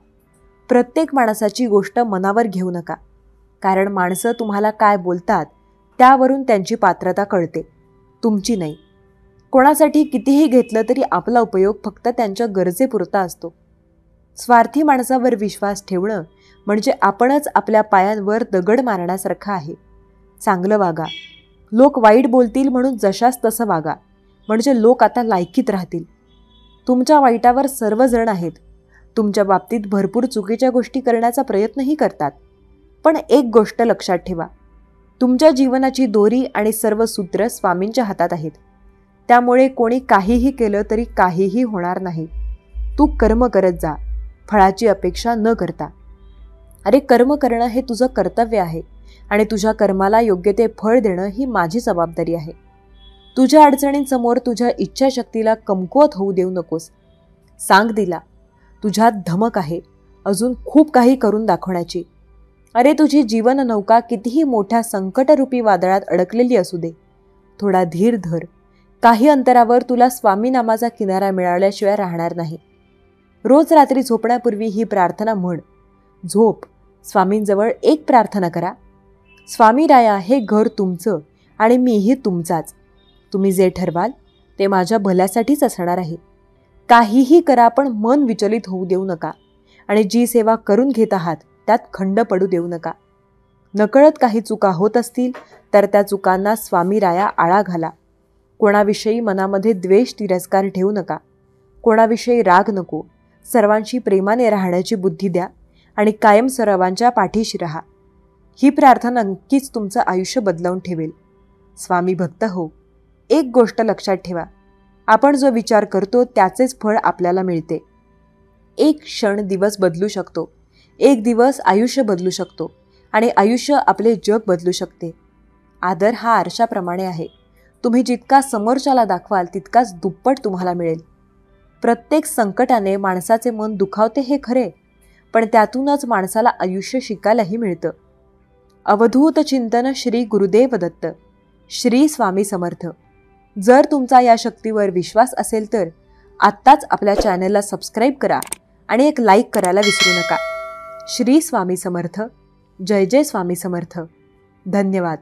प्रत्येक माणसाची गोष्ट मनावर घेऊ नका, कारण माणसं तुम्हाला काय बोलतात त्यावरून त्यांची पात्रता कळते, तुमची नाही. कोणासाठी कितीही घेतलं तरी आपला उपयोग फक्त त्यांच्या गरजेपुरता असतो. स्वार्थी माणसावर विश्वास ठेवणं म्हणजे आपणच आपल्या पायांवर दगड मारण्यासारखं आहे. चांगलं वागा. लोक वाईट बोलतील म्हणून जशास तसं वागा, म्हणजे लोक आता लायकीत राहतील. तुमच्या वाईटावर सर्वजण आहेत. तुमच्या बाबतीत भरपूर चुकीच्या गोष्टी करण्याचा प्रयत्नही करतात. पण एक गोष्ट लक्षात ठेवा, तुमच्या जीवनाची दोरी आणि सर्व सूत्र स्वामींच्या हातात आहेत. त्यामुळे कोणी काहीही केलं तरी काहीही होणार नाही. तू कर्म करत जा, फळाची अपेक्षा न करता. अरे, कर्म करणं हे तुझं कर्तव्य आहे आणि तुझ्या कर्माला योग्य ते फळ देणं ही माझी जबाबदारी आहे. तुझ्या अडचणींसमोर तुझ्या इच्छाशक्तीला कमकुवत होऊ देऊ नकोस. सांग दिला, तुझ्यात धमक आहे अजून खूप काही करून दाखवण्याची. अरे, तुझी जीवन नौका कितीही मोठ्या संकटरूपी वादळात अडकलेली असू दे, थोडा धीर धर. काही अंतरावर तुला स्वामी नामाचा किनारा मिळाल्याशिवाय राहणार नाही. रोज रात्री झोपण्यापूर्वी ही प्रार्थना म्हण. झोप, स्वामींजवळ एक प्रार्थना करा. स्वामी राया, हे घर तुमचं आणि मीही तुमचाच. तुम्ही जे ठरवाल ते माझ्या भल्यासाठीच असणार आहे. काहीही करा, पण मन विचलित होऊ देऊ नका आणि जी सेवा करून घेत आहात त्यात खंड पडू देऊ नका. नकळत काही चुका होत असतील तर त्या चुकांना स्वामी राया आळा घाला. कोणाविषयी मनामध्ये द्वेष, तिरस्कार ठेवू नका. कोणाविषयी राग नको. सर्वांशी प्रेमाने राहण्याची बुद्धी द्या आणि कायम सर्वांच्या पाठीशी राहा. ही प्रार्थना नक्कीच तुमचं आयुष्य बदलावून ठेवेल. स्वामी भक्त हो. एक गोष्ट लक्षात ठेवा, आपण जो विचार करतो त्याचेच फळ आपल्याला मिळते. एक क्षण दिवस बदलू शकतो, एक दिवस आयुष्य बदलू शकतो आणि आयुष्य आपले जग बदलू शकते. आदर हा आरशाप्रमाणे आहे. तुम्ही जितका समोरच्याला दाखवाल तितकाच दुप्पट तुम्हाला मिळेल. प्रत्येक संकटाने माणसाचे मन दुखावते हे खरे, पण त्यातूनच माणसाला आयुष्य शिकायलाही मिळतं. अवधूत चिंतन श्री गुरुदेव दत्त. श्री स्वामी समर्थ. जर तुमचा या शक्तीवर विश्वास असेल तर आत्ताच आपल्या चॅनलला सबस्क्राईब करा आणि एक लाईक करायला विसरू नका. श्री स्वामी समर्थ. जय जय स्वामी समर्थ. धन्यवाद.